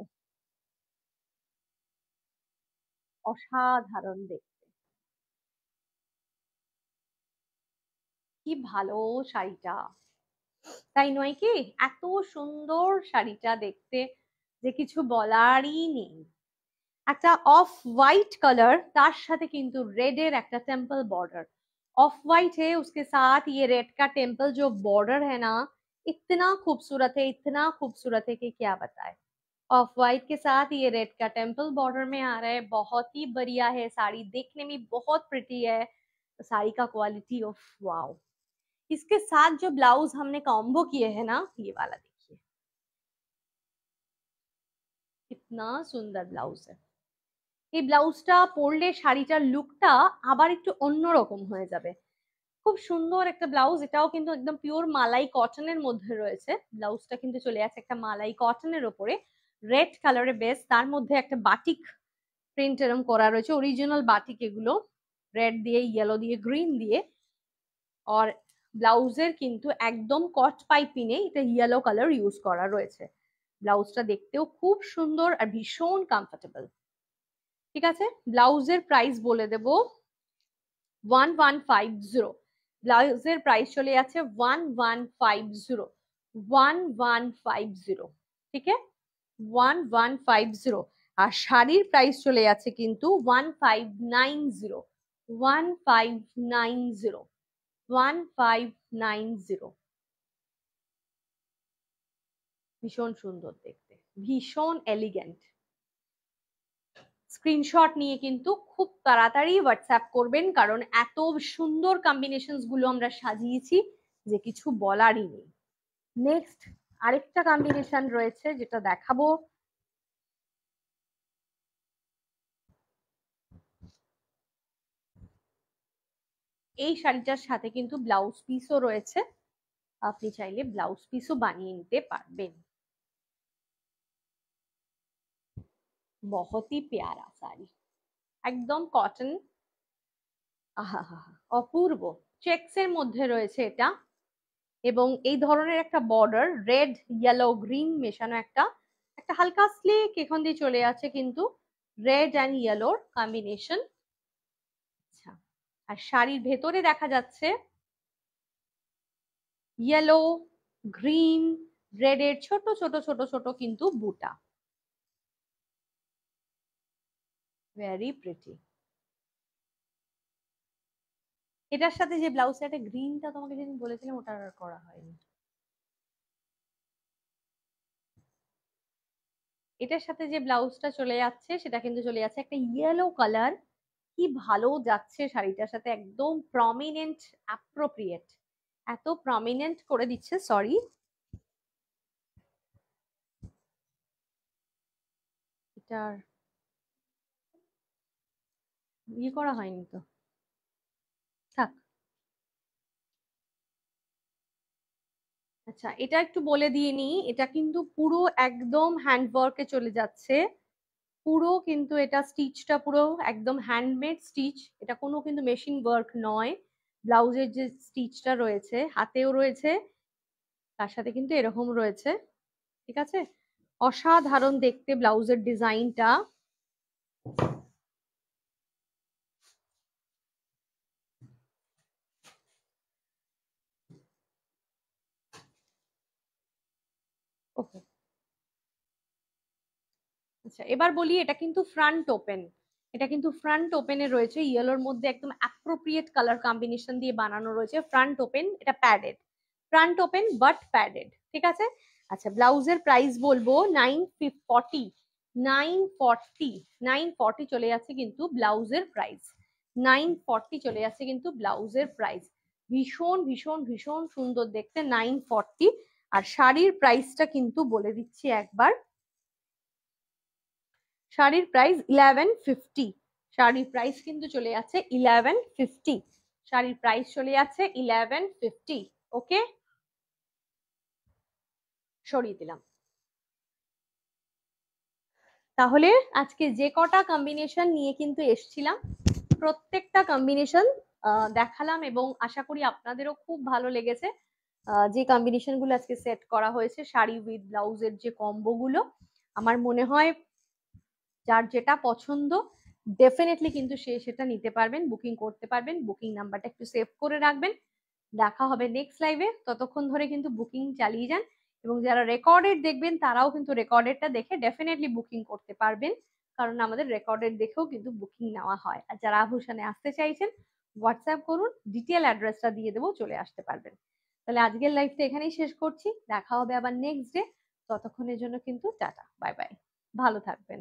অসাধারণ দেখতে, কি ভালো শাড়িটা, তাই নয় কি? এত সুন্দর শাড়িটা দেখতে যে কিছু বলারই নেই। একটা অফ হোয়াইট कलर, তার সাথে কিন্তু रेड এর একটা टेम्पल बॉर्डर। ऑफ व्हाइट है, उसके साथ ये रेड का टेम्पल जो बॉर्डर है ना, इतना खूबसूरत है, इतना खूबसूरत है कि क्या बताए। ऑफ व्हाइट के साथ ये रेड का टेम्पल बॉर्डर में आ रहा है, बहुत ही बढ़िया है साड़ी, देखने में बहुत प्रिटी है। तो साड़ी का क्वालिटी ऑफ वाओ। इसके साथ जो ब्लाउज हमने कॉम्बो किए हैं ना, ये वाला देखिए, कितना सुंदर ब्लाउज है। এই ব্লাউজটা পরলে শাড়িটার লুকটা আবার একটু অন্যরকম হয়ে যাবে। খুব সুন্দর একটা ব্লাউজ, এটাও কিন্তু একদম পিওর মালাই কটনের মধ্যে রয়েছে। ব্লাউজটা কিন্তু চলে আছে একটা মালাই কটনের ওপরে, রেড কালারের বেস, তার মধ্যে একটা বাটিক প্রিন্ট এরকম করা রয়েছে, অরিজিনাল বাটিক এগুলো, রেড দিয়ে, ইয়েলো দিয়ে, গ্রিন দিয়ে। আর ব্লাউজের কিন্তু একদম কট পাইপিনে এটা ইয়েলো কালার ইউজ করা রয়েছে। ব্লাউজটা দেখতেও খুব সুন্দর আর ভীষণ কমফোর্টেবল। ঠিক আছে, ব্লাউজের প্রাইস বলে দেব 1150। ব্লাউজের প্রাইস চলে যাচ্ছে 1150, 1150, ঠিক আছে, 1150। আর শাড়ির প্রাইস চলে যাচ্ছে কিন্তু 1590, 1590, 1590। ভীষণ সুন্দর দেখতে, ভীষণ এলিগেন্ট। স্ক্রিনশট নিয়ে কিন্তু খুব তাড়াতাড়ি হোয়াটসঅ্যাপ করবেন, কারণ এত সুন্দর কম্বিনেশনস গুলো আমরা সাজিয়েছি যে কিছু বলারই নেই। নেক্সট আরেকটা কম্বিনেশন রয়েছে যেটা দেখাবো। এই শাড়িটার সাথে কিন্তু ব্লাউজ পিসও রয়েছে, আপনি চাইলে ব্লাউজ পিসও বানিয়ে নিতে পারবেন। बहुत ही प्यारा साड़ी, একদম কটন, আহা অপূর্ব। চেকস এর মধ্যে রয়েছে এটা, এবং এই ধরনের একটা বর্ডার, রেড ইয়েলো গ্রিন মেশানো একটা একটা হালকা স্লিক এখান দিয়ে চলে আছে কিন্তু, রেড অ্যান্ড ইয়েলোর কম্বিনেশন। আচ্ছা, আর শাড়ির ভেতরে দেখা যাচ্ছে ইয়েলো, গ্রিন, রেড এর ছোট ছোট ছোট ছোট কিন্তু বুটা, ভেরি প্রিটি। এটার সাথে যে ব্লাউজটা, একটা গ্রিনটা তোমাকে যেদিন বলেছিলাম ওটা আর করা হয়নি। এটার সাথে যে ব্লাউজটা চলে যাচ্ছে সেটা কিন্তু চলে যাচ্ছে একটা ইয়েলো কালার, কি ভালো যাচ্ছে শাড়িটার সাথে, একদম প্রমিনেন্ট, অ্যাপ্রোপ্রিয়েট, এত প্রমিনেন্ট করে দিচ্ছে। সরি, এটার ইয়ে করা হয়নি তো, থাক। আচ্ছা, এটা একটু বলে দিয়ে নি, এটা কিন্তু পুরো একদম হ্যান্ডওয়ার্কে চলে যাচ্ছে, পুরো কিন্তু এটা স্টিচটা পুরো একদম হ্যান্ডমেড স্টিচ, এটা কোনো কিন্তু মেশিন ওয়ার্ক নয়। ব্লাউজের যে স্টিচটা রয়েছে হাতেও রয়েছে, তার সাথে কিন্তু এরকম রয়েছে, ঠিক আছে। অসাধারণ দেখতে ব্লাউজের ডিজাইনটা। ওকে, আচ্ছা এবার বলি, এটা কিন্তু ফ্রন্ট ওপেন, এটা কিন্তু ফ্রন্ট ওপেনে রয়েছে, ইয়েলোর মধ্যে একদম অ্যাপ্রোপ্রিয়েট কালার কম্বিনেশন দিয়ে বানানো রয়েছে, ফ্রন্ট ওপেন, এটা padded, front open but padded, ঠিক আছে। আচ্ছা, ব্লাউজের প্রাইস বলবো 940, 940, 940 চলে যাচ্ছে কিন্তু ব্লাউজের প্রাইস, 940 চলে যাচ্ছে কিন্তু ব্লাউজের প্রাইস। ভীষণ ভীষণ ভীষণ সুন্দর দেখতে, 940। আর শাড়ির প্রাইসটা কিন্তু বলে দিচ্ছি একবার, শাড়ির প্রাইস 1150, শাড়ির প্রাইস কিন্তু চলে যাচ্ছে 1150, শাড়ির প্রাইস চলে যাচ্ছে 1150। ওকে, সরিয়ে দিলাম। তাহলে আজকে যে কটা কম্বিনেশন নিয়ে কিন্তু এসছিলাম প্রত্যেকটা কম্বিনেশন দেখালাম এবং আশা করি আপনাদেরও খুব ভালো লেগেছে। যে কম্বিনেশন গুলো আজকে সেট করা হয়েছে শাড়ি উইথ ব্লাউজের যে কম্বো গুলো, আমার মনে হয় যার যেটা পছন্দ ডেফিনেটলি কিন্তু সে সেটা নিতে পারবেন, বুকিং করতে পারবেন। বুকিং নাম্বারটা একটু সেভ করে রাখবেন। দেখা হবে নেক্সট লাইভে, ততক্ষণ ধরে কিন্তু বুকিং চালিয়ে যান এবং যারা রেকর্ডেড দেখবেন তারাও কিন্তু রেকর্ডেডটা দেখে ডেফিনেটলি বুকিং করতে পারবেন, কারণ আমাদের রেকর্ডেড দেখেও কিন্তু বুকিং নেওয়া হয়। আর যারা আভূষণে আসতে চাইছেন হোয়াটসঅ্যাপ করুন, ডিটেল অ্যাড্রেসটা দিয়ে দেবো, চলে আসতে পারবেন। তাহলে আজকের লাইভটা এখানেই শেষ করছি, দেখা হবে আবার নেক্সট ডে। ততক্ষণের জন্য কিন্তু টাটা, বাই বাই, ভালো থাকবেন।